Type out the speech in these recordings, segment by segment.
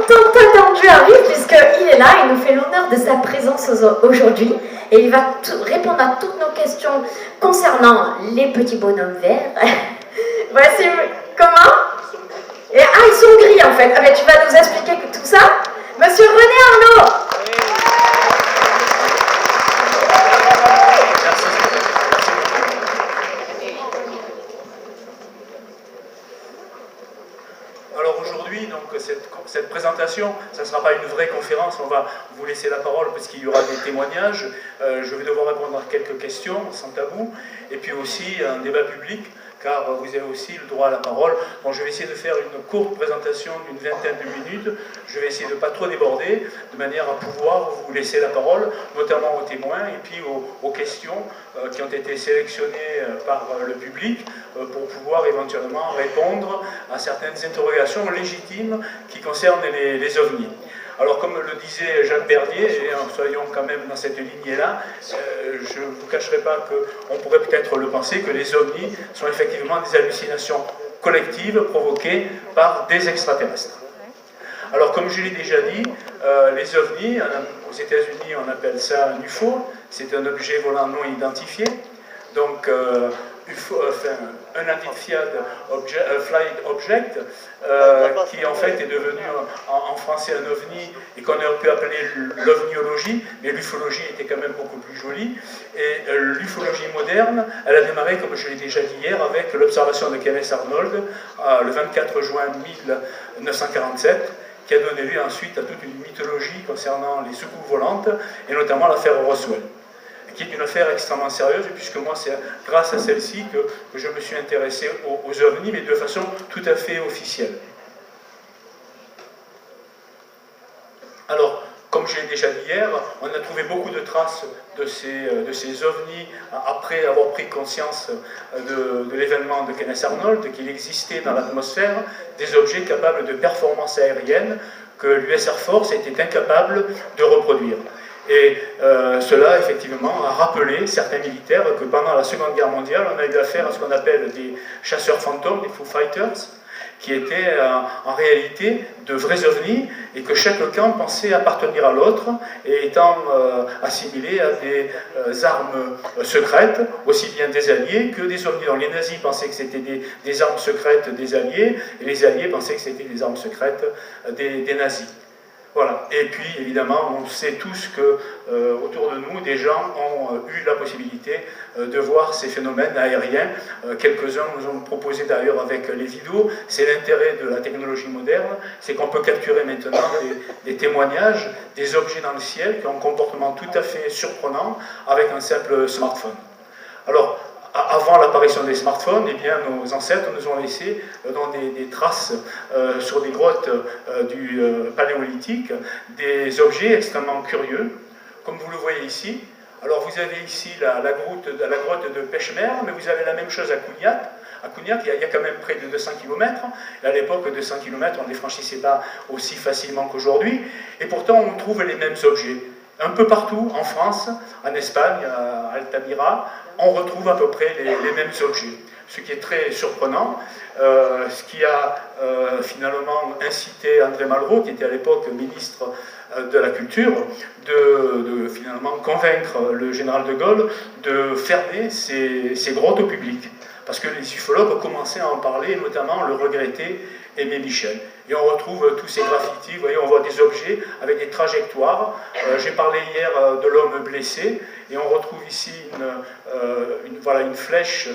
Tintin Danjou arrive puisqu'il est là, il nous fait l'honneur de sa présence aujourd'hui et il va répondre à toutes nos questions concernant les petits bonhommes verts. Voici, comment? Et, ils sont gris en fait. Ah, mais tu vas nous expliquer tout ça? Monsieur René Arnaud. Alors aujourd'hui, donc cette présentation, ça ne sera pas une vraie conférence, on va vous laisser la parole parce qu'il y aura des témoignages. Je vais devoir répondre à quelques questions sans tabou, et puis aussi un débat public, car vous avez aussi le droit à la parole. Bon, je vais essayer de faire une courte présentation d'une vingtaine de minutes. Je vais essayer de ne pas trop déborder, de manière à pouvoir vous laisser la parole, notamment aux témoins et puis aux questions qui ont été sélectionnées par le public pour pouvoir éventuellement répondre à certaines interrogations légitimes qui concernent les ovnis. Alors, comme le disait Jacques Bernier, et soyons quand même dans cette lignée-là, je ne vous cacherai pas qu'on pourrait peut-être le penser, que les ovnis sont effectivement des hallucinations collectives provoquées par des extraterrestres. Alors, comme je l'ai déjà dit, les ovnis, aux États-Unis, on appelle ça un UFO, c'est un objet volant non identifié. Donc, un Unidentified Flying Object, qui en fait est devenu en français un ovni et qu'on aurait pu appeler l'ovniologie, mais l'ufologie était quand même beaucoup plus jolie. Et l'ufologie moderne, elle a démarré, comme je l'ai déjà dit hier, avec l'observation de Kenneth Arnold le 24 juin 1947, qui a donné lieu ensuite à toute une mythologie concernant les soucoupes volantes, et notamment l'affaire Roswell, qui est une affaire extrêmement sérieuse, puisque moi, c'est grâce à celle-ci que je me suis intéressé aux ovnis, mais de façon tout à fait officielle. Alors, comme je l'ai déjà dit hier, on a trouvé beaucoup de traces de ces ovnis après avoir pris conscience de l'événement de Kenneth Arnold, qu'il existait dans l'atmosphère des objets capables de performance aérienne que l'US Air Force était incapable de reproduire. Et cela, effectivement, a rappelé certains militaires que pendant la Seconde Guerre mondiale, on a eu affaire à ce qu'on appelle des chasseurs fantômes, des Foo Fighters, qui étaient en réalité de vrais ovnis, et que chaque camp pensait appartenir à l'autre, et étant assimilé à des armes secrètes, aussi bien des Alliés que des ovnis. Donc les nazis pensaient que c'était des armes secrètes des Alliés, et les Alliés pensaient que c'était des armes secrètes des nazis. Voilà. Et puis, évidemment, on sait tous que autour de nous, des gens ont eu la possibilité de voir ces phénomènes aériens. Quelques-uns nous ont proposé d'ailleurs avec les vidéos. C'est l'intérêt de la technologie moderne, c'est qu'on peut capturer maintenant des témoignages, des objets dans le ciel qui ont un comportement tout à fait surprenant avec un simple smartphone. Alors, avant l'apparition des smartphones, eh bien, nos ancêtres nous ont laissé dans des traces sur des grottes du Paléolithique, des objets extrêmement curieux, comme vous le voyez ici. Alors vous avez ici la grotte de Pêche-Mer, mais vous avez la même chose à Cougnac. À Cougnac, il y a quand même près de 200 km. Et à l'époque, 200 km, on ne les franchissait pas aussi facilement qu'aujourd'hui. Et pourtant, on trouve les mêmes objets. Un peu partout, en France, en Espagne, à Altamira, on retrouve à peu près les mêmes objets. Ce qui est très surprenant, ce qui a finalement incité André Malraux, qui était à l'époque ministre de la Culture, de finalement convaincre le général de Gaulle de fermer ces grottes au public. Parce que les ufologues ont commencé à en parler, notamment le regretté Aimé Michel. Et on retrouve tous ces graffitis, vous voyez, on voit des objets avec des trajectoires. J'ai parlé hier de l'homme blessé, et on retrouve ici une flèche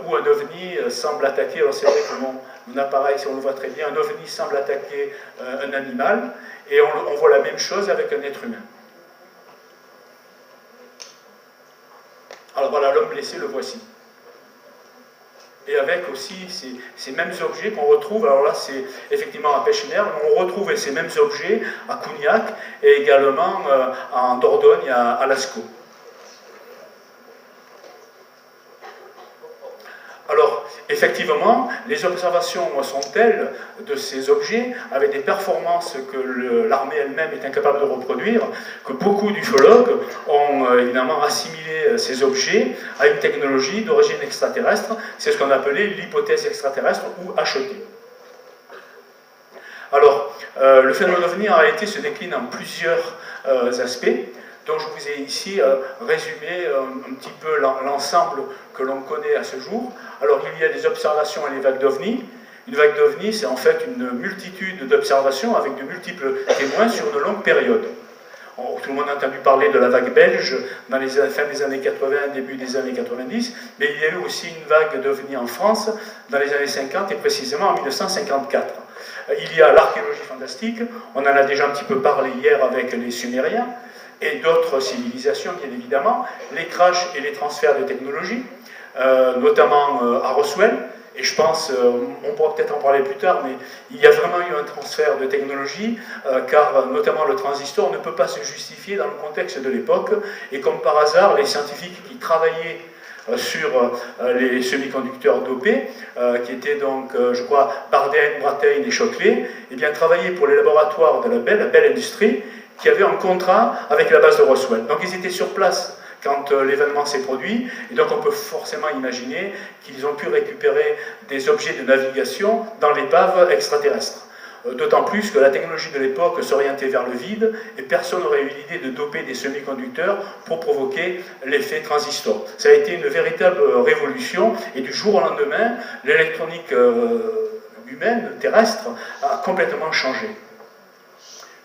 où un ovni semble attaquer. Alors c'est vrai que mon appareil, si on le voit très bien, un ovni semble attaquer un animal, et on voit la même chose avec un être humain. Alors voilà, l'homme blessé, le voici. Et avec aussi ces mêmes objets qu'on retrouve, alors là c'est effectivement à Pêche-Mer, mais on retrouve ces mêmes objets à Cougnac et également en Dordogne à Lascaux. Alors, effectivement, les observations sont telles de ces objets, avec des performances que l'armée elle-même est incapable de reproduire, que beaucoup d'ufologues ont évidemment assimilé ces objets à une technologie d'origine extraterrestre. C'est ce qu'on appelait l'hypothèse extraterrestre ou HET. Alors, le phénomène ovni en réalité se décline en plusieurs aspects. Donc je vous ai ici résumé un petit peu l'ensemble que l'on connaît à ce jour. Alors il y a des observations et les vagues d'ovnis. Une vague d'ovnis, c'est en fait une multitude d'observations avec de multiples témoins sur une longue période. Tout le monde a entendu parler de la vague belge dans les fin des années 80, début des années 90, mais il y a eu aussi une vague d'ovnis en France dans les années 50 et précisément en 1954. Il y a l'archéologie fantastique, on en a déjà un petit peu parlé hier avec les Sumériens, et d'autres civilisations, bien évidemment, les crashs et les transferts de technologie, notamment à Roswell, et je pense, on pourra peut-être en parler plus tard, mais il y a vraiment eu un transfert de technologie, car notamment le transistor ne peut pas se justifier dans le contexte de l'époque, et comme par hasard, les scientifiques qui travaillaient sur les semi-conducteurs dopés, qui étaient donc, je crois, Bardeen, Brattain et Shockley, eh bien, travaillaient pour les laboratoires de la Bell Industries, qui avaient un contrat avec la base de Roswell. Donc ils étaient sur place quand l'événement s'est produit, et donc on peut forcément imaginer qu'ils ont pu récupérer des objets de navigation dans l'épave extraterrestre. D'autant plus que la technologie de l'époque s'orientait vers le vide, et personne n'aurait eu l'idée de doper des semi-conducteurs pour provoquer l'effet transistor. Ça a été une véritable révolution, et du jour au lendemain, l'électronique humaine, terrestre, a complètement changé.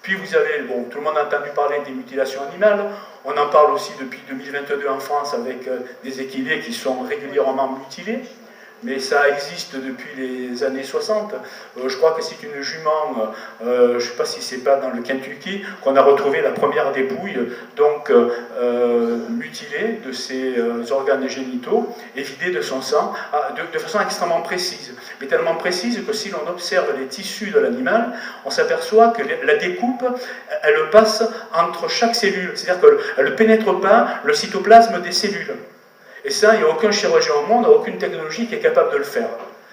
Puis vous avez, bon, tout le monde a entendu parler des mutilations animales, on en parle aussi depuis 2022 en France avec des équidés qui sont régulièrement mutilés, mais ça existe depuis les années 60. Je crois que c'est une jument, je ne sais pas si c'est pas dans le Kentucky, qu'on a retrouvé la première dépouille, donc mutilée de ses organes génitaux et vidée de son sang, de façon extrêmement précise. Mais tellement précise que si l'on observe les tissus de l'animal, on s'aperçoit que la découpe, elle passe entre chaque cellule, c'est-à-dire qu'elle ne pénètre pas le cytoplasme des cellules. Et ça, il n'y a aucun chirurgien au monde, aucune technologie qui est capable de le faire.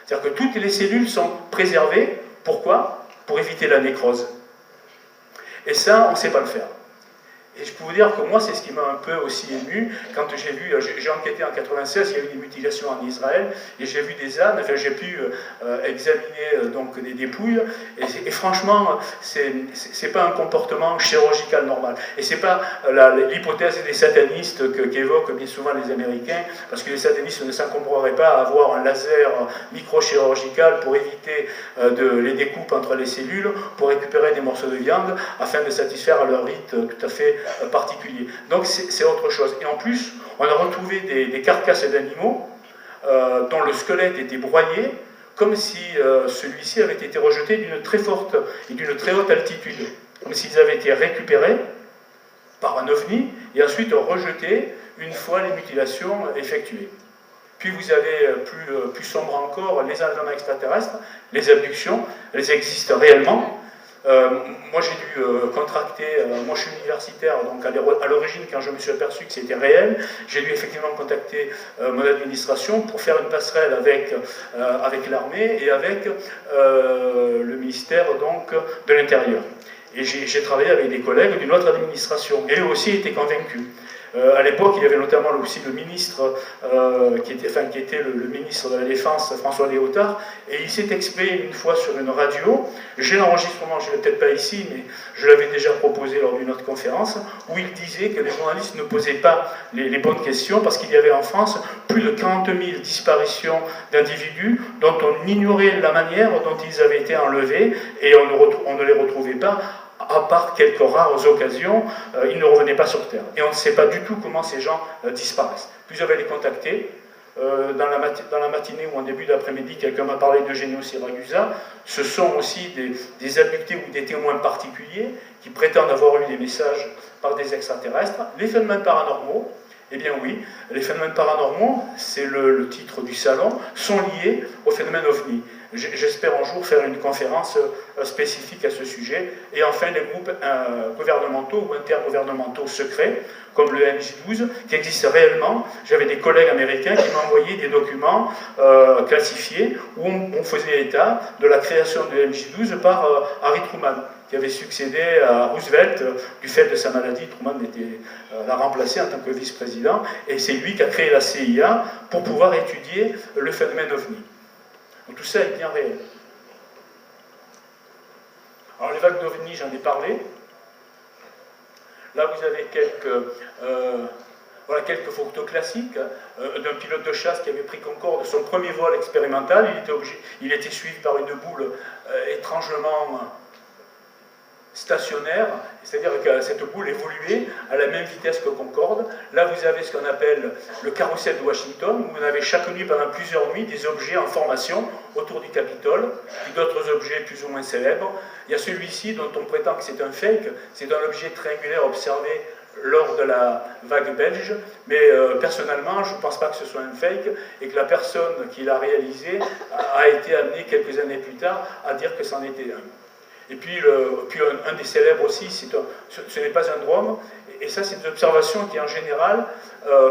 C'est-à-dire que toutes les cellules sont préservées. Pourquoi? Pour éviter la nécrose. Et ça, on ne sait pas le faire. Et je peux vous dire que moi, c'est ce qui m'a un peu aussi ému quand j'ai enquêté en 96, il y a eu des mutilations en Israël, et j'ai vu des ânes, enfin j'ai pu examiner donc des dépouilles, et franchement, c'est pas un comportement chirurgical normal. Et c'est pas l'hypothèse des satanistes qu'évoquent bien souvent les Américains, parce que les satanistes ne s'encombreraient pas à avoir un laser microchirurgical pour éviter les découpes entre les cellules, pour récupérer des morceaux de viande, afin de satisfaire leur rite tout à fait particulier. Donc c'est autre chose. Et en plus, on a retrouvé des carcasses d'animaux dont le squelette était broyé, comme si celui-ci avait été rejeté d'une très forte et d'une très haute altitude, comme s'ils avaient été récupérés par un ovni et ensuite rejetés une fois les mutilations effectuées. Puis vous avez plus sombre encore les enlèvements extraterrestres, les abductions, elles existent réellement. Moi j'ai dû contracter, moi je suis universitaire, donc à l'origine quand je me suis aperçu que c'était réel, j'ai dû effectivement contacter mon administration pour faire une passerelle avec l'armée et avec le ministère donc, de l'Intérieur. Et j'ai travaillé avec des collègues d'une autre administration, et eux aussi étaient convaincus. À l'époque, il y avait notamment aussi le ministre, qui était le ministre de la Défense, François Léotard, et il s'est exprimé une fois sur une radio. J'ai l'enregistrement, je ne l'ai peut-être pas ici, mais je l'avais déjà proposé lors d'une autre conférence, où il disait que les journalistes ne posaient pas les bonnes questions, parce qu'il y avait en France plus de 40 000 disparitions d'individus dont on ignorait la manière dont ils avaient été enlevés, et on ne les retrouvait pas, à part quelques rares occasions, ils ne revenaient pas sur Terre. Et on ne sait pas du tout comment ces gens disparaissent. Puis j'avais les contactés. Dans la matinée ou en début d'après-midi, quelqu'un m'a parlé d'Eugenio Siragusa. Ce sont aussi des abductés ou des témoins particuliers qui prétendent avoir eu des messages par des extraterrestres. Les phénomènes paranormaux, eh bien oui, les phénomènes paranormaux, c'est le titre du salon, sont liés aux phénomènes ovni. J'espère un jour faire une conférence spécifique à ce sujet. Et enfin, les groupes gouvernementaux ou intergouvernementaux secrets, comme le MJ12, qui existent réellement. J'avais des collègues américains qui m'ont envoyé des documents classifiés où on faisait état de la création du MJ12 par Harry Truman, qui avait succédé à Roosevelt du fait de sa maladie. Truman l'a remplacé en tant que vice-président, et c'est lui qui a créé la CIA pour pouvoir étudier le phénomène ovni. Donc tout ça est bien réel. Alors les vagues d'OVNI, j'en ai parlé. Là, vous avez quelques photos classiques d'un pilote de chasse qui avait pris Concorde, son premier vol expérimental. Il était suivi par une boule étrangement stationnaire, c'est-à-dire que cette boule évoluait à la même vitesse que Concorde. Là, vous avez ce qu'on appelle le carrousel de Washington, où vous avez chaque nuit, pendant plusieurs nuits, des objets en formation autour du Capitole, puis d'autres objets plus ou moins célèbres. Il y a celui-ci dont on prétend que c'est un fake, c'est un objet triangulaire observé lors de la vague belge, mais personnellement, je ne pense pas que ce soit un fake, et que la personne qui l'a réalisé a été amenée quelques années plus tard à dire que c'en était un. Et puis, un des célèbres aussi, ce n'est pas un drone, et ça, c'est des observations qui, en général,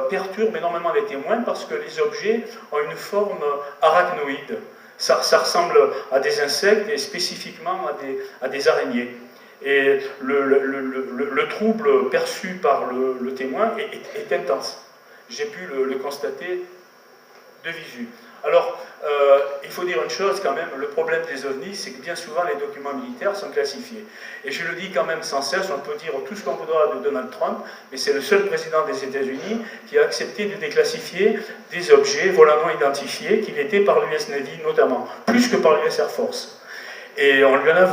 perturbent énormément les témoins parce que les objets ont une forme arachnoïde. Ça ressemble à des insectes et spécifiquement à des araignées. Et le trouble perçu par le témoin est intense. J'ai pu le constater de visu. Alors, il faut dire une chose quand même, le problème des ovnis, c'est que bien souvent les documents militaires sont classifiés. Et je le dis quand même sans cesse, on peut dire tout ce qu'on voudra de Donald Trump, mais c'est le seul président des États-Unis qui a accepté de déclassifier des objets volant non identifiés qui l'étaient par l'US Navy notamment, plus que par l'US Air Force. Et on lui en a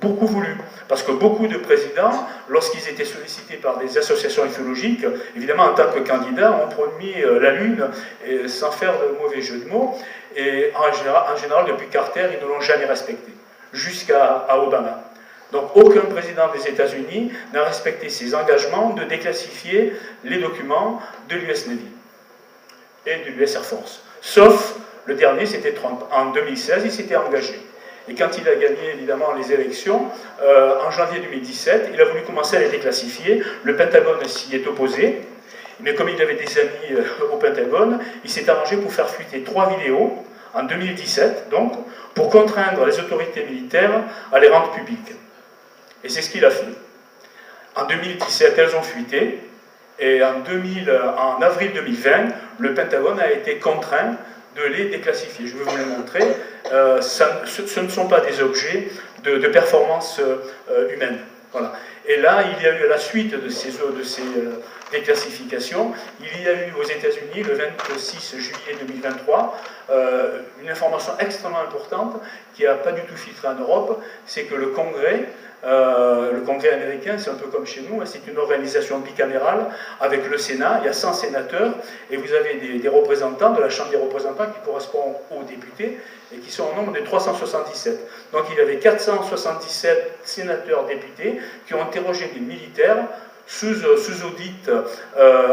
beaucoup voulu. Parce que beaucoup de présidents, lorsqu'ils étaient sollicités par des associations ufologiques, évidemment en tant que candidats, ont promis la Lune, et sans faire de mauvais jeu de mots. Et en général, depuis Carter, ils ne l'ont jamais respecté, jusqu'à Obama. Donc aucun président des États-Unis n'a respecté ses engagements de déclassifier les documents de l'US Navy et de l'US Air Force. Sauf le dernier, c'était Trump. En 2016, il s'était engagé. Et quand il a gagné évidemment les élections, en janvier 2017, il a voulu commencer à les déclassifier. Le Pentagone s'y est opposé, mais comme il avait des amis au Pentagone, il s'est arrangé pour faire fuiter 3 vidéos, en 2017 donc, pour contraindre les autorités militaires à les rendre publiques. Et c'est ce qu'il a fait. En 2017, elles ont fuité, et en avril 2020, le Pentagone a été contraint de les déclassifier. Je vais vous les montrer. Ce ne sont pas des objets de performance humaine. Voilà. Et là, il y a eu, à la suite de ces déclassifications, il y a eu aux États-Unis, le 26 juillet 2023, une information extrêmement importante qui n'a pas du tout filtré en Europe, c'est que le Congrès américain, c'est un peu comme chez nous, c'est une organisation bicamérale avec le Sénat, il y a 100 sénateurs, et vous avez des représentants de la Chambre des représentants qui correspondent aux députés, et qui sont au nombre de 377. Donc il y avait 477 sénateurs députés qui ont interrogé des militaires sous audit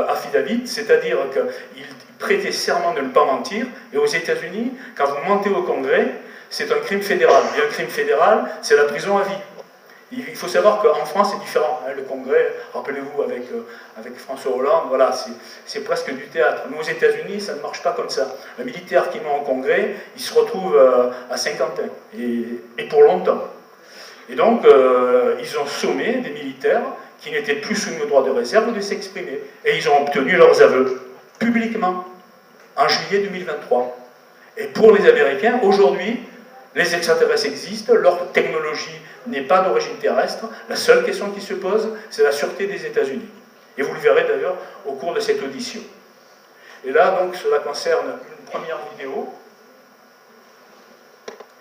affidavit, c'est-à-dire qu'ils prêtaient serment de ne pas mentir, et aux États-Unis, quand vous mentez au Congrès, c'est un crime fédéral. Et un crime fédéral, c'est la prison à vie. Il faut savoir qu'en France, c'est différent. Le Congrès, rappelez-vous, avec François Hollande, voilà, c'est presque du théâtre. Nous, aux États-Unis, ça ne marche pas comme ça. Un militaire qui ment au Congrès, il se retrouve à Saint-Quentin, et pour longtemps. Et donc, ils ont sommé des militaires qui n'étaient plus soumis au droit de réserve de s'exprimer. Et ils ont obtenu leurs aveux, publiquement, en juillet 2023. Et pour les Américains, aujourd'hui, les extraterrestres existent, leur technologie n'est pas d'origine terrestre. La seule question qui se pose, c'est la sûreté des États-Unis. Et vous le verrez d'ailleurs au cours de cette audition. Et là, donc, cela concerne une première vidéo,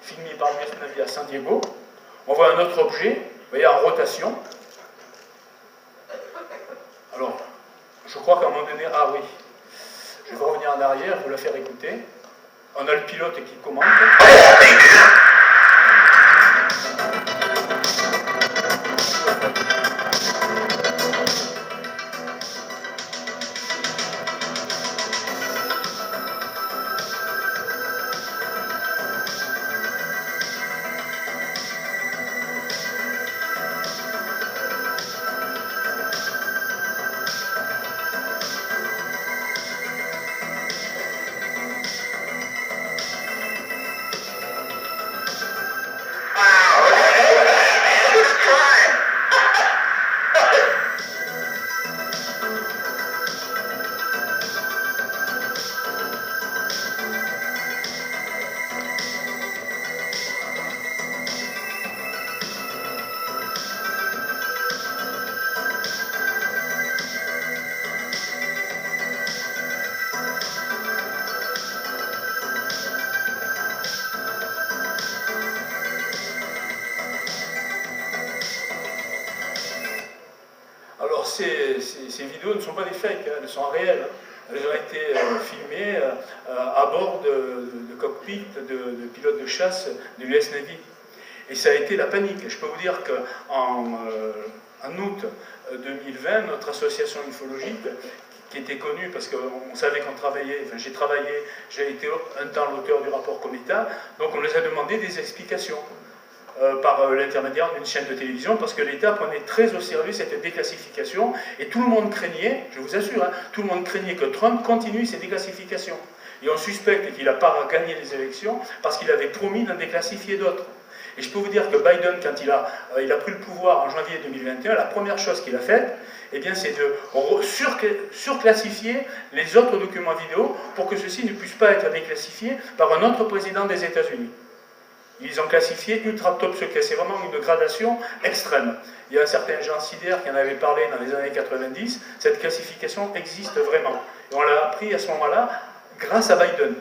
filmée par l'US Navy à San Diego. On voit un autre objet, vous voyez, en rotation. Alors, je crois qu'à un moment donné, ah oui, je vais revenir en arrière, vous la faire écouter. On a le pilote qui commente. ces vidéos ne sont pas des fakes, elles sont réelles. Elles ont été filmées à bord de cockpit de pilotes de chasse de l'US Navy. Et ça a été la panique. Je peux vous dire qu'en août 2020, notre association ufologique, qui était connue parce qu'on savait qu'on travaillait, enfin j'ai été un temps l'auteur du rapport Cometa, donc on nous a demandé des explications par l'intermédiaire d'une chaîne de télévision, parce que l'État prenait très au sérieux cette déclassification, et tout le monde craignait, je vous assure, hein, tout le monde craignait que Trump continue ces déclassifications. Et on suspecte qu'il n'a pas gagné les élections parce qu'il avait promis d'en déclassifier d'autres. Et je peux vous dire que Biden, quand il a pris le pouvoir en janvier 2021, la première chose qu'il a faite, eh bien, c'est de surclassifier les autres documents vidéo pour que ceux-ci ne puissent pas être déclassifiés par un autre président des États-Unis. Ils ont classifié ultra top secret. C'est vraiment une gradation extrême. Il y a un certain Jean Sider qui en avait parlé dans les années 90. Cette classification existe vraiment. Et on l'a appris à ce moment-là grâce à Biden.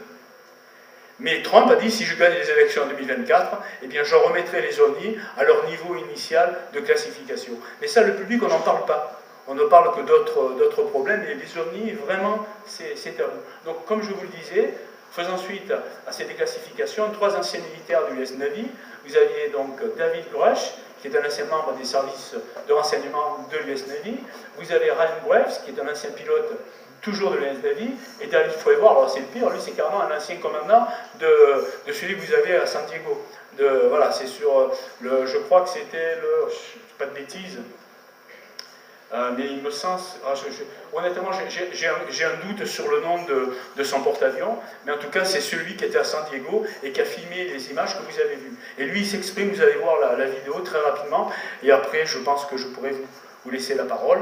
Mais Trump a dit, si je gagne les élections en 2024, eh bien je remettrai les ovnis à leur niveau initial de classification. Mais ça, le public, on n'en parle pas. On ne parle que d'autres problèmes, et les ovnis, vraiment, c'est tabou. Donc, comme je vous le disais, faisant suite à ces déclassifications, 3 anciens militaires du US Navy, vous aviez donc David Grush, qui est un ancien membre des services de renseignement de l'US Navy, vous avez Ryan Graves, qui est un ancien pilote toujours de l'US Navy, et David Fravor, alors c'est le pire, lui c'est carrément un ancien commandant de celui que vous avez à San Diego. Voilà, c'est sur je crois que c'était je ne dis pas de bêtises, mais il me semble, honnêtement j'ai un doute sur le nom de son porte-avions, mais en tout cas c'est celui qui était à San Diego et qui a filmé les images que vous avez vues. Et lui il s'exprime, vous allez voir la vidéo très rapidement, et après je pense que je pourrais vous laisser la parole.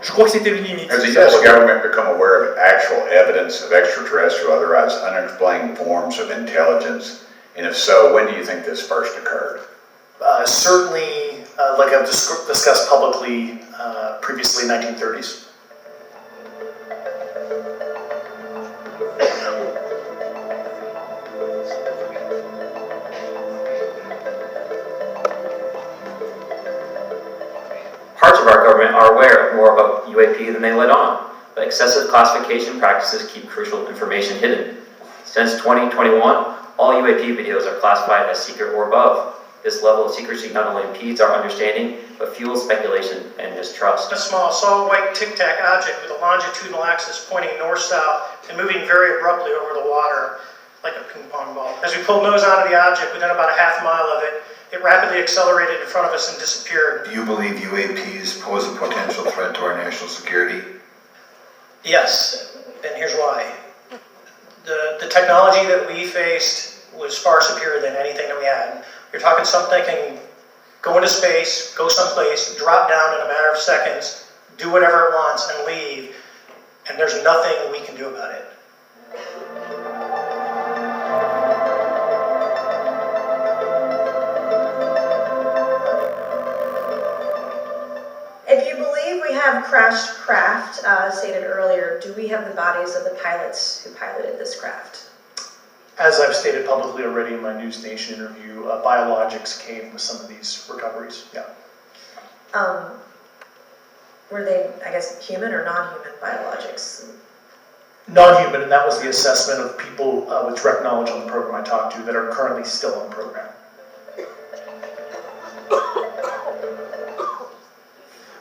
Je crois que c'était le limite. Has the U.S. government become aware of actual evidence of extraterrestrial, otherwise unexplained forms of intelligence? And if so, when do you think this first occurred? Certainly, like I've discussed publicly previously, 1930s. Parts of our government are aware more about UAP than they let on, but excessive classification practices keep crucial information hidden. Since 2021, all UAP videos are classified as secret or above. This level of secrecy not only impedes our understanding, but fuels speculation and mistrust. A small solid white tic-tac object with a longitudinal axis pointing north-south and moving very abruptly over the water like a ping pong ball. As we pulled nose onto the object, within about a half mile of it, it rapidly accelerated in front of us and disappeared. Do you believe UAPs pose a potential threat to our national security? Yes, and here's why. The technology that we faced was far superior than anything that we had. You're talking something that can go into space, go someplace, drop down in a matter of seconds, do whatever it wants, and leave, and there's nothing we can do about it. If you believe we have crashed craft, stated earlier, do we have the bodies of the pilots who piloted this craft? As I've stated publicly already in my News Nation interview, biologics came with some of these recoveries. Yeah. Were they, I guess, human or non-human biologics? Non-human, and that was the assessment of people with direct knowledge on the program I talked to that are currently still on the program.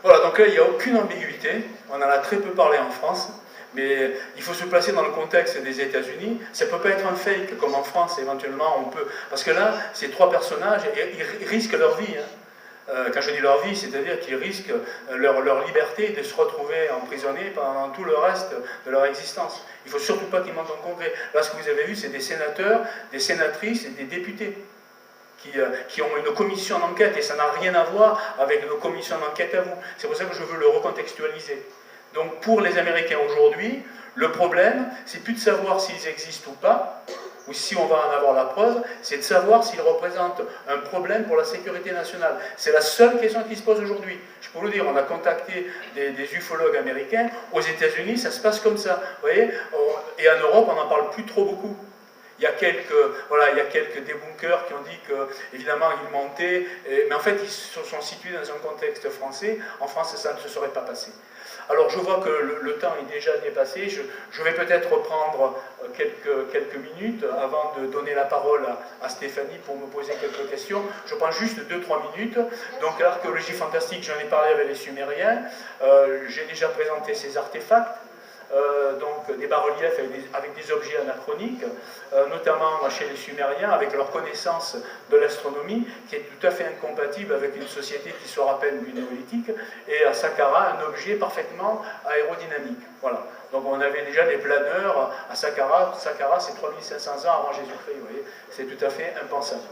Voilà, donc là, il n'y a aucune ambiguïté. On en a très peu parlé en France, mais il faut se placer dans le contexte des États-Unis. Ça ne peut pas être un fake, comme en France, éventuellement, on peut. Parce que là, ces 3 personnages, ils risquent leur vie. Hein. Quand je dis leur vie, c'est-à-dire qu'ils risquent leur liberté de se retrouver emprisonnés pendant tout le reste de leur existence. Il ne faut surtout pas qu'ils mentent en congrès. Là, ce que vous avez vu, c'est des sénateurs, des sénatrices et des députés qui ont une commission d'enquête, et ça n'a rien à voir avec nos commissions d'enquête à vous. C'est pour ça que je veux le recontextualiser. Donc pour les Américains aujourd'hui, le problème, c'est plus de savoir s'ils existent ou pas, ou si on va en avoir la preuve, c'est de savoir s'ils représentent un problème pour la sécurité nationale. C'est la seule question qui se pose aujourd'hui. Je peux vous le dire, on a contacté des ufologues américains. Aux États-Unis, ça se passe comme ça. Vous voyez, et en Europe, on n'en parle plus trop beaucoup. Il y a quelques débunkers qui ont dit que, évidemment, ils montaient, mais en fait, ils se sont situés dans un contexte français. En France, ça ne se serait pas passé. Alors, je vois que le temps est déjà dépassé. Je vais peut-être reprendre quelques minutes avant de donner la parole à Stéphanie pour me poser quelques questions. Je prends juste 2-3 minutes. Donc, l'archéologie fantastique, j'en ai parlé avec les Sumériens. J'ai déjà présenté ces artefacts. Donc des bas-reliefs avec des objets anachroniques, notamment chez les Sumériens, avec leur connaissance de l'astronomie, qui est tout à fait incompatible avec une société qui sort à peine du néolithique, et à Saqqara, un objet parfaitement aérodynamique. Voilà. Donc on avait déjà des planeurs à Saqqara. Saqqara, c'est 3500 ans avant Jésus-Christ, vous voyez, c'est tout à fait impensable.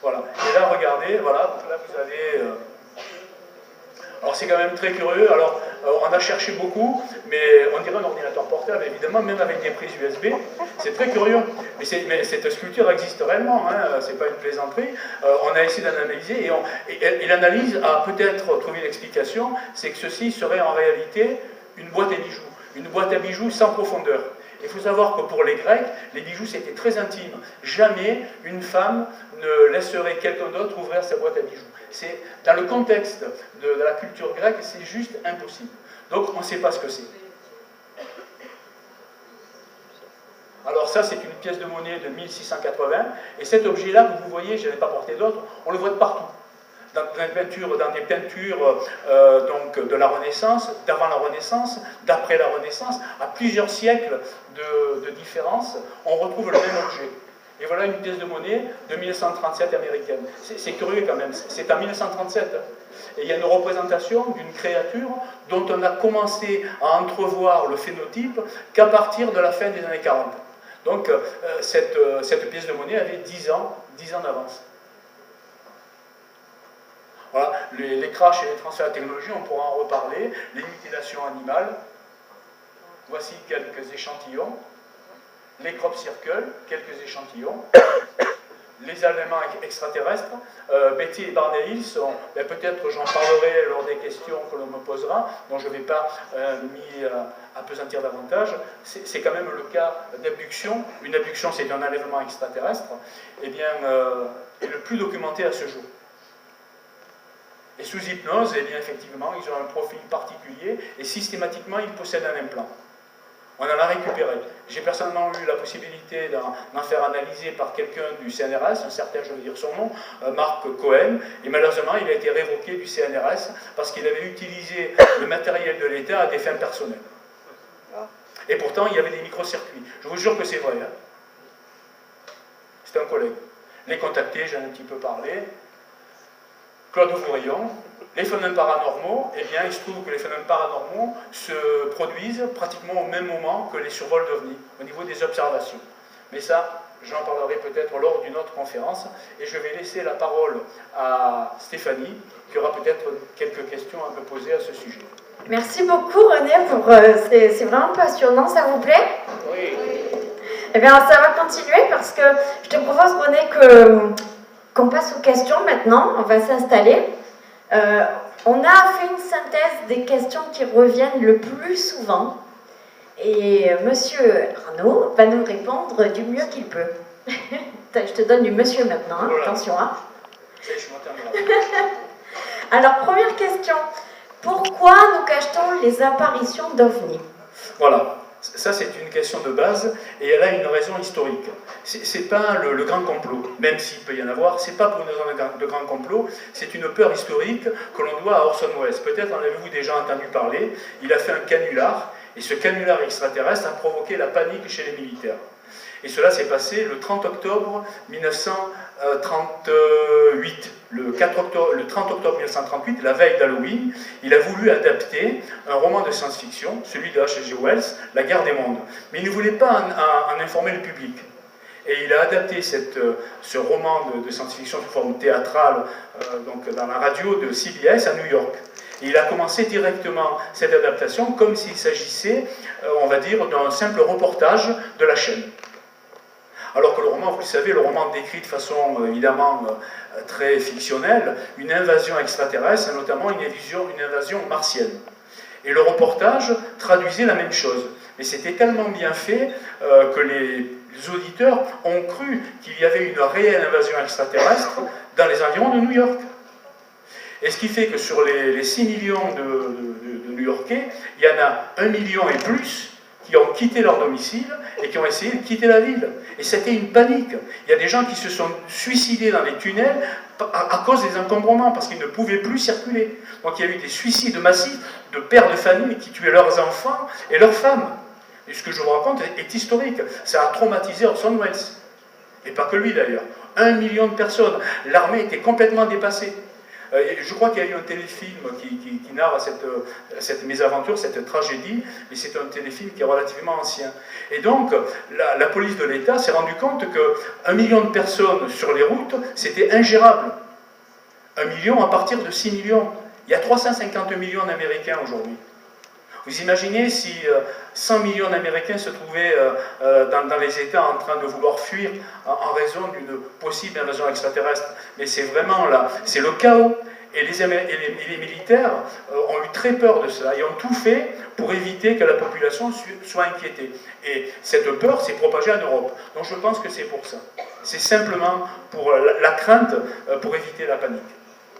Voilà. Et là, regardez, voilà, donc là vous avez... Alors c'est quand même très curieux, alors on a cherché beaucoup, mais on dirait un ordinateur portable évidemment, même avec des prises USB, c'est très curieux, mais cette sculpture existe réellement, hein, c'est pas une plaisanterie, on a essayé d'analyser, et l'analyse a peut-être trouvé l'explication, c'est que ceci serait en réalité une boîte à bijoux sans profondeur. Il faut savoir que pour les Grecs, les bijoux c'était très intime. Jamais une femme ne laisserait quelqu'un d'autre ouvrir sa boîte à bijoux. C'est, dans le contexte de la culture grecque, c'est juste impossible. Donc on ne sait pas ce que c'est. Alors ça c'est une pièce de monnaie de 1680, et cet objet-là que vous voyez, je n'ai pas porté d'autre, on le voit de partout. Dans des peintures donc de la Renaissance, d'avant la Renaissance, d'après la Renaissance, à plusieurs siècles de différence, on retrouve le même objet. Et voilà une pièce de monnaie de 1937 américaine. C'est curieux quand même, c'est en 1937. Et il y a une représentation d'une créature dont on a commencé à entrevoir le phénotype qu'à partir de la fin des années 40. Donc cette pièce de monnaie avait 10 ans d'avance. Voilà, les crashs et les transferts de technologie, on pourra en reparler. Les mutilations animales, voici quelques échantillons. Les crop circles, quelques échantillons. Les éléments extraterrestres. Betty et Barney Hill sont, peut-être j'en parlerai lors des questions que l'on me posera, dont je ne vais pas m'y appesantir davantage. C'est quand même le cas d'abduction. Une abduction, c'est un enlèvement extraterrestre, et bien, est le plus documenté à ce jour. Et sous hypnose, eh bien, effectivement, ils ont un profil particulier et systématiquement, ils possèdent un implant. On en a récupéré. J'ai personnellement eu la possibilité d'en faire analyser par quelqu'un du CNRS, un certain, je vais dire son nom, Marc Cohen, et malheureusement, il a été révoqué du CNRS parce qu'il avait utilisé le matériel de l'État à des fins personnelles. Et pourtant, il y avait des microcircuits. Je vous jure que c'est vrai. Hein. C'était un collègue. Les contacter, j'en ai un petit peu parlé. Claude Fourillon, les phénomènes paranormaux, eh bien, il se trouve que les phénomènes paranormaux se produisent pratiquement au même moment que les survols d'OVNI, au niveau des observations. Mais ça, j'en parlerai peut-être lors d'une autre conférence, et je vais laisser la parole à Stéphanie, qui aura peut-être quelques questions à me poser à ce sujet. Merci beaucoup René, c'est vraiment passionnant, ça vous plaît? Oui. Eh bien, ça va continuer parce que je te propose René qu'on passe aux questions maintenant, on va s'installer. On a fait une synthèse des questions qui reviennent le plus souvent et monsieur Arnaud va nous répondre du mieux qu'il peut. Je te donne du monsieur maintenant, hein, voilà. Attention. Hein. Je m'entends. Alors, première question, pourquoi nous cache-t-on les apparitions d'OVNI? Voilà. Ça, c'est une question de base, et elle a une raison historique. C'est pas le grand complot, même s'il peut y en avoir, c'est pas pour une raison de grand complot, c'est une peur historique que l'on doit à Orson Welles. Peut-être en avez-vous déjà entendu parler, il a fait un canular, et ce canular extraterrestre a provoqué la panique chez les militaires. Et cela s'est passé le 30 octobre 1938. Le 30 octobre 1938, la veille d'Halloween, il a voulu adapter un roman de science-fiction, celui de H.G. Wells, La Guerre des mondes. Mais il ne voulait pas en informer le public. Et il a adapté ce roman de science-fiction sous forme théâtrale donc dans la radio de CBS à New York. Et il a commencé directement cette adaptation comme s'il s'agissait, on va dire, d'un simple reportage de la chaîne. Alors que le roman, vous le savez, le roman décrit de façon évidemment très fictionnelle une invasion extraterrestre, et notamment une invasion martienne. Et le reportage traduisait la même chose. Mais c'était tellement bien fait que les auditeurs ont cru qu'il y avait une réelle invasion extraterrestre dans les environs de New York. Et ce qui fait que sur les 6 millions de New-Yorkais, il y en a 1 million et plus qui ont quitté leur domicile et qui ont essayé de quitter la ville. Et c'était une panique. Il y a des gens qui se sont suicidés dans les tunnels à cause des encombrements, parce qu'ils ne pouvaient plus circuler. Donc il y a eu des suicides massifs de pères de famille qui tuaient leurs enfants et leurs femmes. Et ce que je vous raconte est historique. Ça a traumatisé Orson Welles. Et pas que lui d'ailleurs. 1 million de personnes. L'armée était complètement dépassée. Je crois qu'il y a eu un téléfilm qui narre cette mésaventure, cette tragédie, mais c'est un téléfilm qui est relativement ancien. Et donc, la police de l'État s'est rendue compte que 1 million de personnes sur les routes, c'était ingérable. 1 million à partir de 6 millions. Il y a 350 millions d'Américains aujourd'hui. Vous imaginez si 100 millions d'Américains se trouvaient dans les États en train de vouloir fuir en raison d'une possible invasion extraterrestre. Mais c'est vraiment là, c'est le chaos. Et les militaires ont eu très peur de cela et ont tout fait pour éviter que la population soit inquiétée. Et cette peur s'est propagée en Europe. Donc je pense que c'est pour ça. C'est simplement pour la crainte, pour éviter la panique.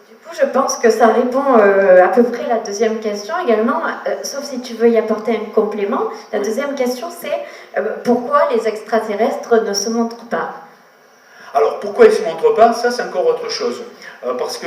Du coup, je pense que ça répond à peu près à la deuxième question également, sauf si tu veux y apporter un complément. La deuxième question, c'est pourquoi les extraterrestres ne se montrent pas? Alors, pourquoi ils ne se montrent pas? Ça, c'est encore autre chose. Parce que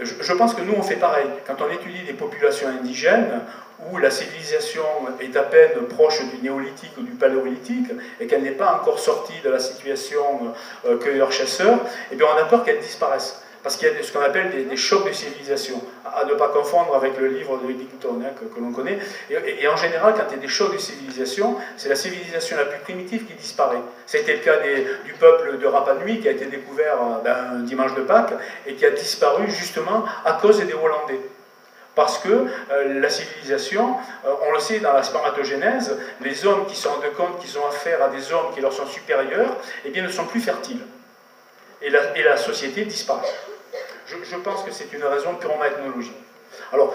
je pense que nous, on fait pareil. Quand on étudie des populations indigènes, où la civilisation est à peine proche du néolithique ou du paléolithique, et qu'elle n'est pas encore sortie de la situation cueilleur-chasseur, eh bien, on a peur qu'elle disparaisse. Parce qu'il y a ce qu'on appelle des chocs de civilisation, à ne pas confondre avec le livre de Eddington que l'on connaît. Et en général, quand il y a des chocs de civilisation, c'est la civilisation la plus primitive qui disparaît. C'était le cas du peuple de Rapa Nui qui a été découvert un dimanche de Pâques et qui a disparu justement à cause des Hollandais. Parce que la civilisation, on le sait dans la spermatogénèse, les hommes qui se rendent compte qu'ils ont affaire à des hommes qui leur sont supérieurs, eh bien ne sont plus fertiles. Et la société disparaît. Je pense que c'est une raison purement ethnologique. Alors,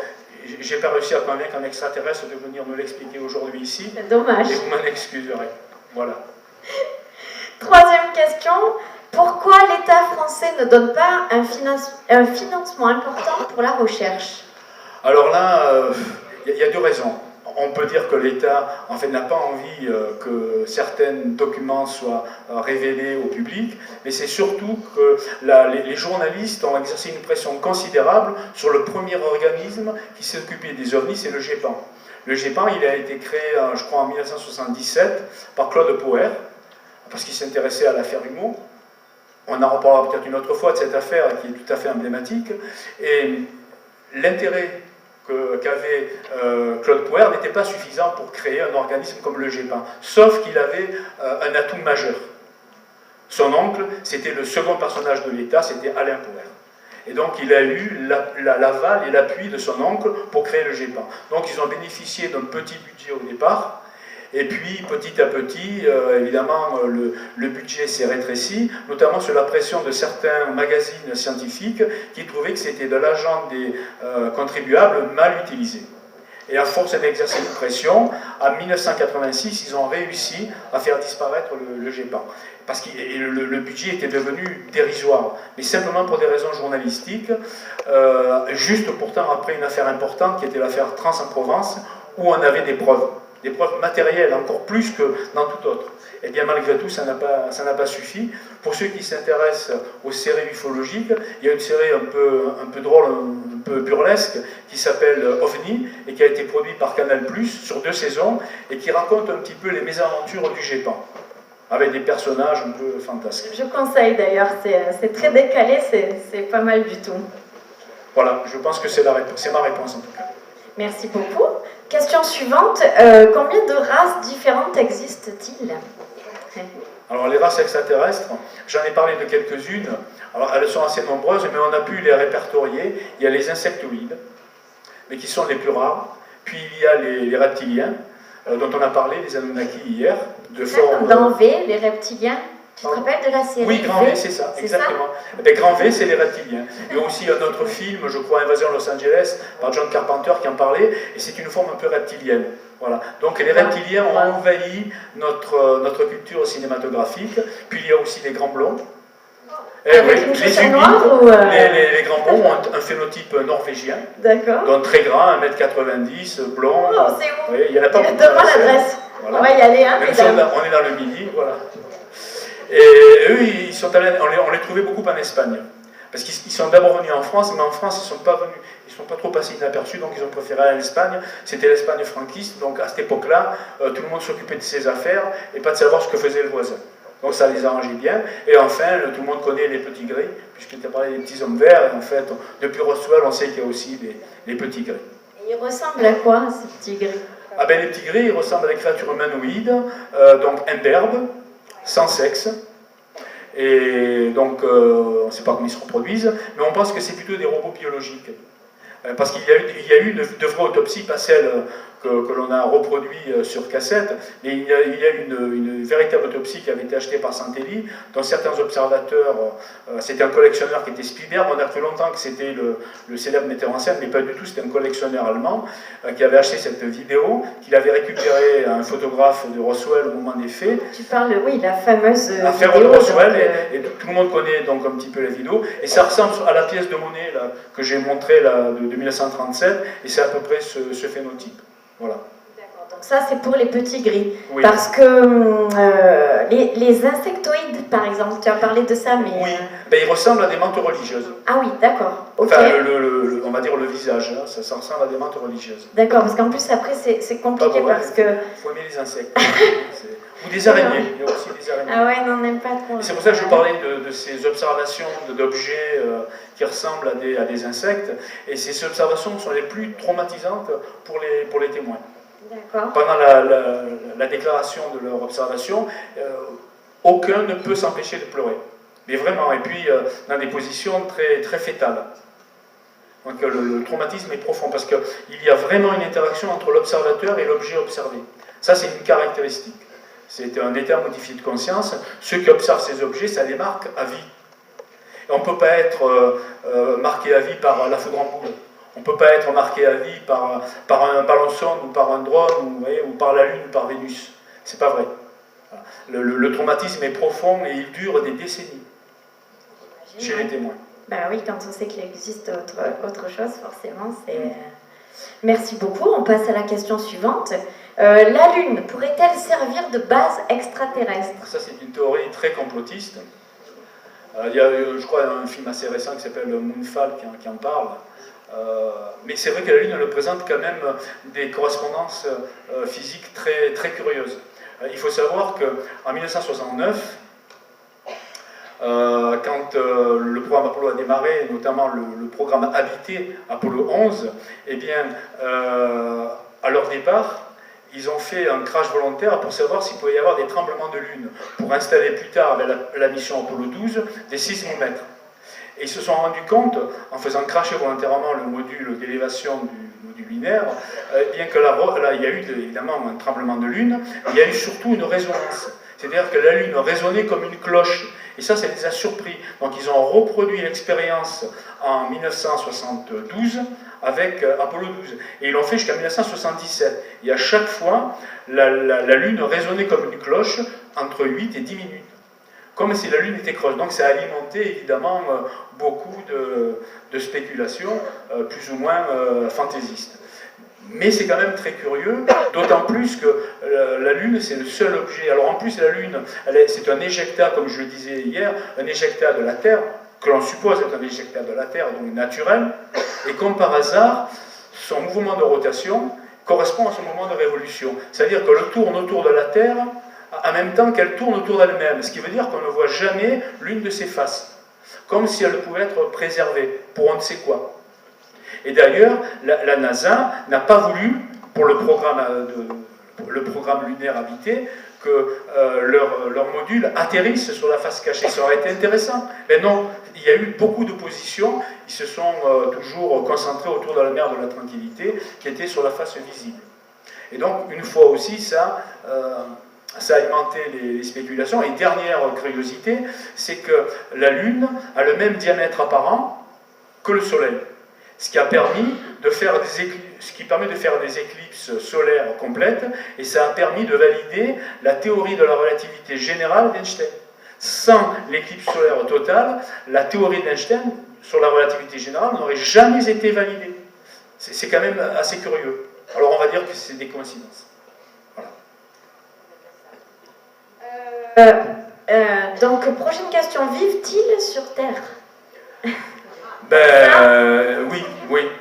j'ai pas réussi à convaincre un extraterrestre de venir me l'expliquer aujourd'hui ici. C'est dommage. Et vous m'en excuserez. Voilà. Troisième question. Pourquoi l'État français ne donne pas un financement important pour la recherche? Alors là, il y a deux raisons. On peut dire que l'État, en fait, n'a pas envie que certains documents soient révélés au public, mais c'est surtout que les journalistes ont exercé une pression considérable sur le premier organisme qui s'est occupé des ovnis, c'est le GEPAN. Le GEPAN, il a été créé, je crois, en 1977 par Claude Poher, parce qu'il s'intéressait à l'affaire Humeau. On en reparlera peut-être une autre fois de cette affaire qui est tout à fait emblématique. Et l'intérêt qu'avait Claude Poher n'était pas suffisant pour créer un organisme comme le GEPAN, sauf qu'il avait un atout majeur. Son oncle, c'était le second personnage de l'État, c'était Alain Poher. Et donc il a eu l'aval et l'appui de son oncle pour créer le GEPAN. Donc ils ont bénéficié d'un petit budget au départ, et puis petit à petit, évidemment, le budget s'est rétréci, notamment sous la pression de certains magazines scientifiques qui trouvaient que c'était de l'argent des contribuables mal utilisé. Et à force d'exercer une pression, en 1986, ils ont réussi à faire disparaître le GEPAN. Parce que le budget était devenu dérisoire, mais simplement pour des raisons journalistiques, juste pourtant après une affaire importante qui était l'affaire Trans en Provence, où on avait des preuves matérielles, encore plus que dans tout autre. Et bien malgré tout, ça n'a pas suffi. Pour ceux qui s'intéressent aux séries ufologiques, il y a une série un peu drôle, un peu burlesque, qui s'appelle OVNI, et qui a été produite par Canal+, sur 2 saisons, et qui raconte un petit peu les mésaventures du GEPAN, avec des personnages un peu fantasques. Je conseille d'ailleurs, c'est très décalé, c'est pas mal du tout. Voilà, je pense que c'est ma réponse en tout cas. Merci beaucoup. Question suivante, combien de races différentes existent-ils? Alors les races extraterrestres, j'en ai parlé de quelques-unes, alors elles sont assez nombreuses, mais on a pu les répertorier. Il y a les insectoïdes, mais qui sont les plus rares, puis il y a les reptiliens, dont on a parlé, les Anunnaki hier, de forme... Dans V, les reptiliens? Tu te rappelles de la série Oui, Grand V, c'est ça, C'est exactement. Mais Grand V, c'est les reptiliens. Il y a aussi un autre film, je crois, Invasion Los Angeles, par John Carpenter qui en parlait, et c'est une forme un peu reptilienne. Voilà. Donc les reptiliens ont envahi notre culture cinématographique, puis il y a aussi les grands blonds. Avec une chaussure noire ou les grands blonds ont un phénotype norvégien, D'accord. donc très grand, 1m90, blond. Oh, c'est où Oui, il y en a pas beaucoup. Donne-moi l'adresse. Voilà. On va y aller, hein, Même si mesdames. on est dans le midi, voilà. Et eux, ils sont allés, on les trouvait beaucoup en Espagne. Parce qu'ils sont d'abord venus en France, mais en France, ils ne sont pas trop passés inaperçus, donc ils ont préféré aller en Espagne. C'était l'Espagne franquiste, donc à cette époque-là, tout le monde s'occupait de ses affaires et pas de savoir ce que faisait le voisin. Donc ça les arrangeait bien. Et enfin, tout le monde connaît les petits gris, puisqu'il t'a parlé des petits hommes verts. Et en fait, depuis Roswell, on sait qu'il y a aussi les petits gris. Et ils ressemblent à quoi, ces petits gris? Ah ben les petits gris, ils ressemblent à des créatures humanoïdes, donc imberbes, sans sexe. Et donc, on ne sait pas comment ils se reproduisent, mais on pense que c'est plutôt des robots biologiques. Parce qu'il y a eu de vraies autopsies, pas celles que l'on a reproduites sur cassette, mais il y a eu une véritable autopsie qui avait été achetée par Santelli, dont certains observateurs, c'était un collectionneur qui était Spielberg, on a cru longtemps que c'était le célèbre metteur en scène, mais pas du tout, c'était un collectionneur allemand qui avait acheté cette vidéo, qu'il avait récupérée à un photographe de Roswell au moment des faits. Tu parles, oui, la fameuse L'affaire de vidéo, Roswell, donc, et tout le monde connaît donc un petit peu la vidéo, et ça ressemble à la pièce de monnaie là, que j'ai montrée là, de 1937, et c'est à peu près ce phénotype. Voilà. D'accord, donc ça c'est pour les petits gris. Oui. Parce que les insectoïdes, par exemple, tu as parlé de ça, mais... Oui, ben, ils ressemblent à des mantes religieuses. Ah oui, d'accord, ok. Enfin, on va dire le visage, hein, ça ressemble à des mantes religieuses. D'accord, parce qu'en plus après c'est compliqué parce que... Il faut aimer les insectes. Ou des araignées, il y a aussi des araignées. Ah ouais, non, on n'aime pas trop. Et c'est pour ça que je parlais de ces observations d'objets qui ressemblent à des insectes. Et ces observations sont les plus traumatisantes pour les témoins. D'accord. Pendant la déclaration de leur observation, aucun ne peut s'empêcher de pleurer. Mais vraiment, et puis dans des positions très, très fétales. Donc le traumatisme est profond parce qu'il y a vraiment une interaction entre l'observateur et l'objet observé. Ça, c'est une caractéristique. C'est un état modifié de conscience. Ceux qui observent ces objets, ça les marque à vie. Et on ne peut pas être marqué à vie par la foudre en boule. On ne peut pas être marqué à vie par un ballon sonde ou par un drone ou par la Lune ou par Vénus. C'est pas vrai. Le traumatisme est profond et il dure des décennies chez les témoins. Bah oui, quand on sait qu'il existe autre chose, forcément, c'est... Merci beaucoup. On passe à la question suivante. La Lune pourrait-elle servir de base extraterrestre? Ça, c'est une théorie très complotiste. Il y a, je crois, un film assez récent qui s'appelle Moonfall qui en parle. Mais c'est vrai que la Lune elle présente quand même des correspondances physiques très, très curieuses. Il faut savoir qu'en 1969, quand le programme Apollo a démarré, notamment le programme Habité, Apollo 11, eh bien, à leur départ, ils ont fait un crash volontaire pour savoir s'il pouvait y avoir des tremblements de lune, pour installer plus tard, avec la mission Apollo 12, des sismomètres. Et ils se sont rendus compte, en faisant cracher volontairement le module d'élévation du module lunaire, bien que là, il y a eu évidemment un tremblement de lune, il y a eu surtout une résonance. C'est-à-dire que la Lune résonnait comme une cloche. Et ça les a surpris. Donc ils ont reproduit l'expérience en 1972 avec Apollo 12. Et ils l'ont fait jusqu'à 1977. Et à chaque fois, la Lune résonnait comme une cloche entre 8 et 10 minutes. Comme si la Lune était creuse. Donc ça a alimenté évidemment beaucoup de spéculations plus ou moins fantaisistes. Mais c'est quand même très curieux, d'autant plus que la Lune, c'est le seul objet. Alors en plus, la Lune, c'est un éjectat, comme je le disais hier, un éjectat de la Terre, que l'on suppose être un éjectat de la Terre, donc naturel, et comme par hasard, son mouvement de rotation correspond à son mouvement de révolution. C'est-à-dire qu'elle tourne autour de la Terre en même temps qu'elle tourne autour d'elle-même, ce qui veut dire qu'on ne voit jamais l'une de ses faces, comme si elle pouvait être préservée pour on ne sait quoi. Et d'ailleurs, la NASA n'a pas voulu, pour le programme lunaire habité, que leur module atterrisse sur la face cachée. Ça aurait été intéressant. Mais non, il y a eu beaucoup d'opposition. Ils se sont toujours concentrés autour de la mer de la Tranquillité, qui était sur la face visible. Et donc, une fois aussi, ça ça a alimenté les spéculations. Et dernière curiosité, c'est que la Lune a le même diamètre apparent que le Soleil. Ce qui permet de faire des éclipses solaires complètes, et ça a permis de valider la théorie de la relativité générale d'Einstein. Sans l'éclipse solaire totale, la théorie d'Einstein sur la relativité générale n'aurait jamais été validée. C'est quand même assez curieux. Alors on va dire que c'est des coïncidences. Voilà. Donc, prochaine question, vivent-ils sur Terre? Oui.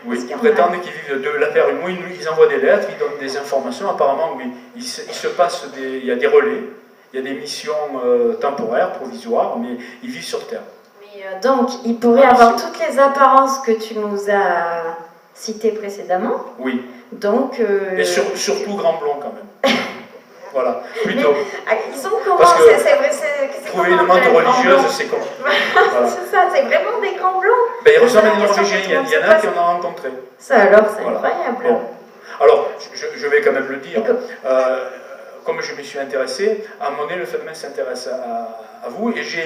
Ils prétendent qu'ils vivent de la Terre. Ils envoient des lettres, ils donnent des informations. Apparemment, oui. Il y a des relais, il y a des missions temporaires, provisoires, mais ils vivent sur Terre. Mais donc, ils pourraient avoir toutes les apparences que tu nous as citées précédemment. Oui. Donc. Et surtout grand blond quand même. Voilà, plutôt. Mais, ils sont comment? Parce que c'est vrai, trouver une menthe religieuse, c'est comme. Voilà. C'est ça, c'est vraiment des grands blancs. Ils ressemblent à des Norvégiens, il y en a qui en ont rencontré. Ça alors, c'est voilà. incroyable. Bon. Alors, je vais quand même le dire. Comme je m'y suis intéressé, à un moment donné, le phénomène s'intéresse à vous, et j'ai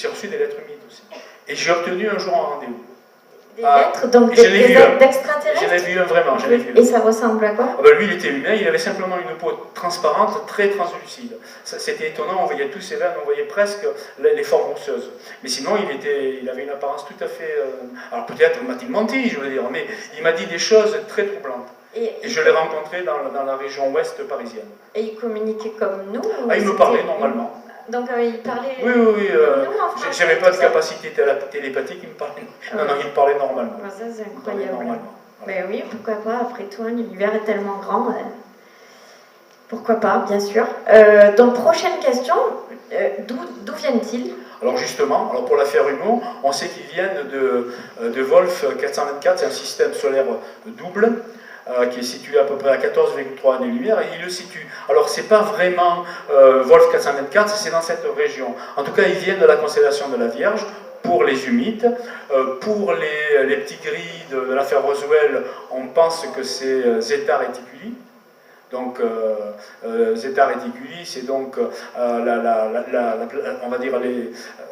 reçu des lettres humides aussi. Et j'ai obtenu un jour un rendez-vous. Des lettres, donc d'extraterrestres? J'en ai vu un vraiment, j'en ai vu. Et ça ressemble à quoi? Lui, il était humain, il avait simplement une peau transparente, très translucide. C'était étonnant, on voyait tous ses veines, on voyait presque les formes osseuses. Mais sinon, il avait une apparence tout à fait... alors peut-être m'a-t-il menti, je veux dire, mais il m'a dit des choses très troublantes. Et je l'ai rencontré dans la région ouest parisienne. Et il communiquait comme nous? Il me parlait normalement. Donc il parlait... Oui. Je n'avais pas de capacité télépathique, il me parlait... Non, il parlait normalement. Ça, c'est incroyable. Voilà. Mais oui, pourquoi pas, après tout, l'univers est tellement grand. Pourquoi pas, bien sûr. Donc, prochaine question, d'où viennent-ils? Alors justement, pour la faire humour, on sait qu'ils viennent de Wolf 424, c'est un système solaire double, qui est situé à peu près à 14,3 années-lumière, et il le situe. Alors, c'est pas vraiment Wolf 424, c'est dans cette région. En tout cas, ils viennent de la constellation de la Vierge, pour les humides. Pour les petits gris de l'affaire Roswell, on pense que c'est Zeta Reticuli. Donc, Zeta Reticuli, c'est donc, on va dire,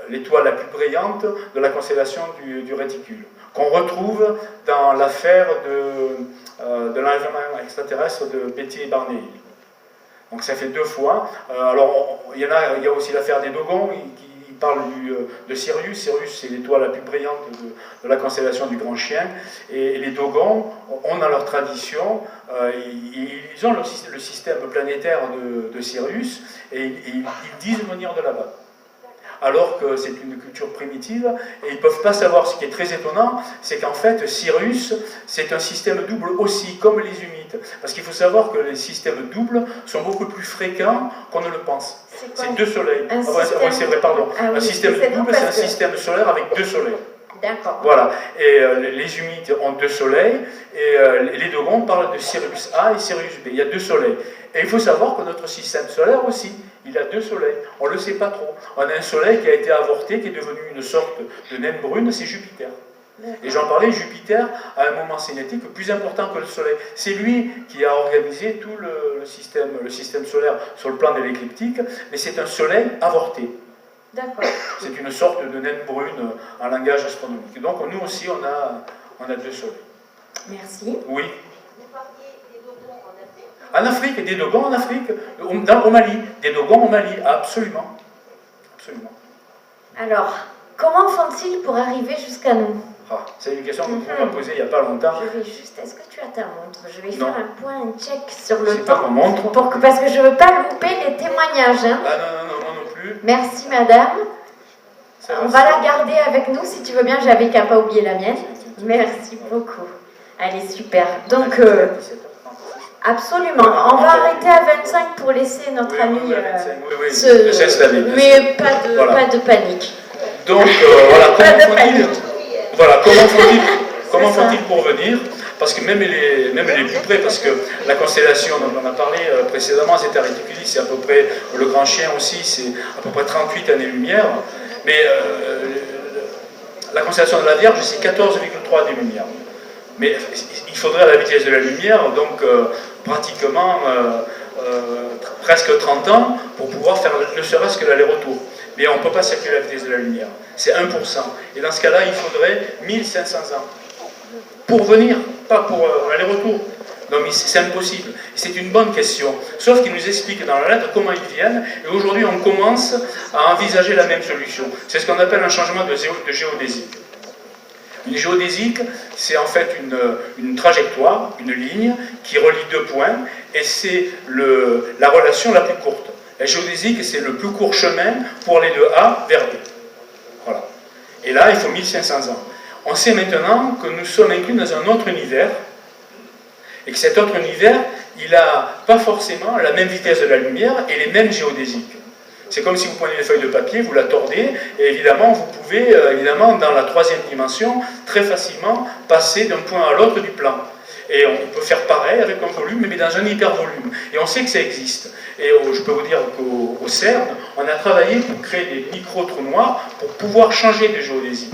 l'étoile la plus brillante de la constellation du réticule, qu'on retrouve dans l'affaire de l'enlèvement extraterrestre de Betty et Barney. Donc ça fait 2 fois. Alors il y a aussi l'affaire des Dogons qui parle de Sirius. Sirius, c'est l'étoile la plus brillante de la constellation du Grand Chien. Et les Dogons ont dans leur tradition, ils ont le système planétaire de Sirius, et ils disent venir de là-bas. Alors que c'est une culture primitive, et ils ne peuvent pas savoir. Ce qui est très étonnant, c'est qu'en fait, Sirius, c'est un système double aussi, comme les humides. Parce qu'il faut savoir que les systèmes doubles sont beaucoup plus fréquents qu'on ne le pense. C'est 2 soleils. C'est vrai, pardon. Un système double, c'est un système solaire avec 2 soleils. D'accord. Voilà. Et les humides ont 2 soleils, et les Dogons parlent de Sirius A et Sirius B. Il y a 2 soleils. Et il faut savoir que notre système solaire aussi, il a 2 soleils. On ne le sait pas trop. On a un soleil qui a été avorté, qui est devenu une sorte de naine brune, c'est Jupiter. Et j'en parlais, Jupiter a un moment cinétique plus important que le soleil. C'est lui qui a organisé tout le système solaire sur le plan de l'écliptique, mais c'est un soleil avorté. D'accord. C'est une sorte de naine brune en langage astronomique. Donc nous aussi, on a 2 soleils. Merci. Oui. En Afrique, des Dogons en Afrique, au Mali. Des Dogons au Mali, absolument. Absolument. Alors, comment font-ils pour arriver jusqu'à nous? C'est une question qu'on m'a posée il n'y a pas longtemps. Je vais juste... Est-ce que tu as ta montre? Je vais Non. faire un point, un check sur le C'est pas temps. ma montre. Parce que je ne veux pas louper les témoignages. Hein. Ah non, moi non plus. Merci, madame. On va la garder avec nous, si tu veux bien. J'avais qu'à pas oublier la mienne. Merci beaucoup. Allez, super. Donc... Absolument. On va arrêter à 25 pour laisser notre ami mais pas de panique. Donc comment font-ils pour venir? Parce que même les plus près, parce que la constellation dont on a parlé précédemment, Zeta Reticuli, c'est à peu près, le Grand Chien aussi, c'est à peu près 38 années-lumière. Mais la constellation de la Vierge, c'est 14,3 années-lumière. Mais il faudrait à la vitesse de la lumière, donc pratiquement presque 30 ans pour pouvoir faire ne serait-ce que l'aller-retour. Mais on ne peut pas circuler à la vitesse de la lumière. C'est 1%. Et dans ce cas-là, il faudrait 1500 ans. Pour venir, pas pour l'aller-retour. Non, mais c'est impossible. C'est une bonne question. Sauf qu'il nous explique dans la lettre comment ils viennent. Et aujourd'hui, on commence à envisager la même solution. C'est ce qu'on appelle un changement de géodésique. Une géodésique, c'est en fait une trajectoire, une ligne qui relie deux points, et c'est la relation la plus courte. La géodésique, c'est le plus court chemin pour aller de A vers B. Voilà. Et là, il faut 1500 ans. On sait maintenant que nous sommes inclus dans un autre univers, et que cet autre univers, il n'a pas forcément la même vitesse de la lumière et les mêmes géodésiques. C'est comme si vous prenez une feuille de papier, vous la tordez, et évidemment, vous pouvez, dans la troisième dimension, très facilement passer d'un point à l'autre du plan. Et on peut faire pareil avec un volume, mais dans un hypervolume. Et on sait que ça existe. Et je peux vous dire qu'au CERN, on a travaillé pour créer des micro-trous noirs pour pouvoir changer de géodésique.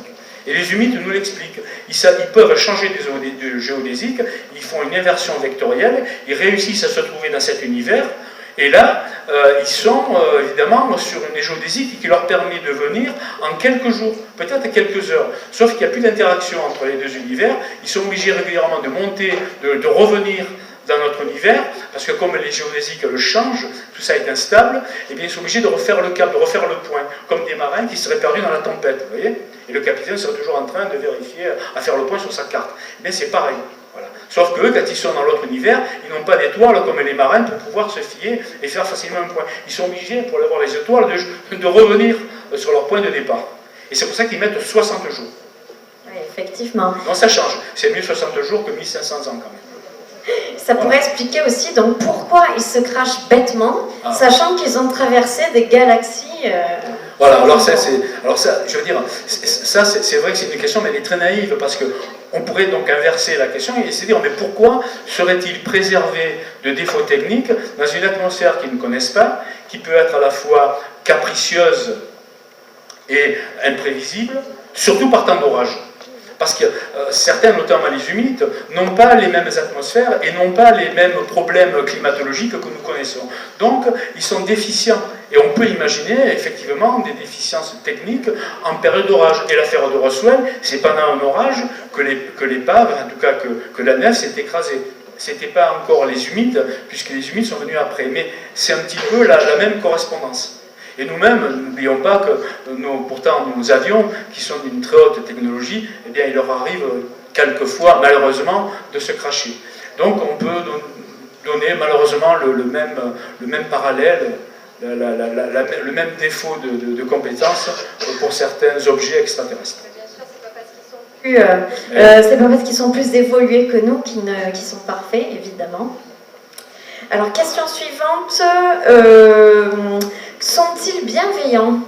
Et les humides nous l'expliquent. Ils peuvent changer de géodésique, ils font une inversion vectorielle, ils réussissent à se trouver dans cet univers, et là, ils sont évidemment sur une géodésique qui leur permet de venir en quelques jours, peut-être quelques heures. Sauf qu'il n'y a plus d'interaction entre les deux univers, ils sont obligés régulièrement de monter, de revenir dans notre univers, parce que comme les géodésiques le changent, tout ça est instable, et bien ils sont obligés de refaire le cap, de refaire le point, comme des marins qui seraient perdus dans la tempête, vous voyez. Et le capitaine serait toujours en train de vérifier, à faire le point sur sa carte. Et bien c'est pareil. Voilà. Sauf qu'eux, quand ils sont dans l'autre univers, ils n'ont pas d'étoiles comme les marins pour pouvoir se fier et faire facilement un point. Ils sont obligés, pour avoir les étoiles, de revenir sur leur point de départ. Et c'est pour ça qu'ils mettent 60 jours. Oui, effectivement. Donc ça change. C'est mieux 60 jours que 1500 ans quand même. Ça pourrait expliquer aussi donc pourquoi ils se crachent bêtement, sachant qu'ils ont traversé des galaxies. Voilà, alors ça, je veux dire, ça c'est vrai que c'est une question, mais elle est très naïve, parce que on pourrait donc inverser la question et se dire, mais pourquoi serait-il préservé de défauts techniques dans une atmosphère qu'ils ne connaissent pas, qui peut être à la fois capricieuse et imprévisible, surtout par temps d'orage? Parce que certains, notamment les humides, n'ont pas les mêmes atmosphères et n'ont pas les mêmes problèmes climatologiques que nous connaissons. Donc, ils sont déficients. Et on peut imaginer, effectivement, des déficiences techniques en période d'orage. Et l'affaire de Roswell, c'est pendant un orage que l'épave, en tout cas que la nef s'est écrasée. Ce n'était pas encore les humides, puisque les humides sont venus après. Mais c'est un petit peu la même correspondance. Et nous-mêmes, n'oublions pas que pourtant nos avions, qui sont d'une très haute technologie, eh bien, il leur arrive quelquefois, malheureusement, de se cracher. Donc on peut donner malheureusement le même parallèle, le même défaut de compétence pour certains objets extraterrestres. C'est pas parce qu'ils sont plus évolués que nous qui sont parfaits, évidemment. Alors, question suivante. Sont-ils bienveillants?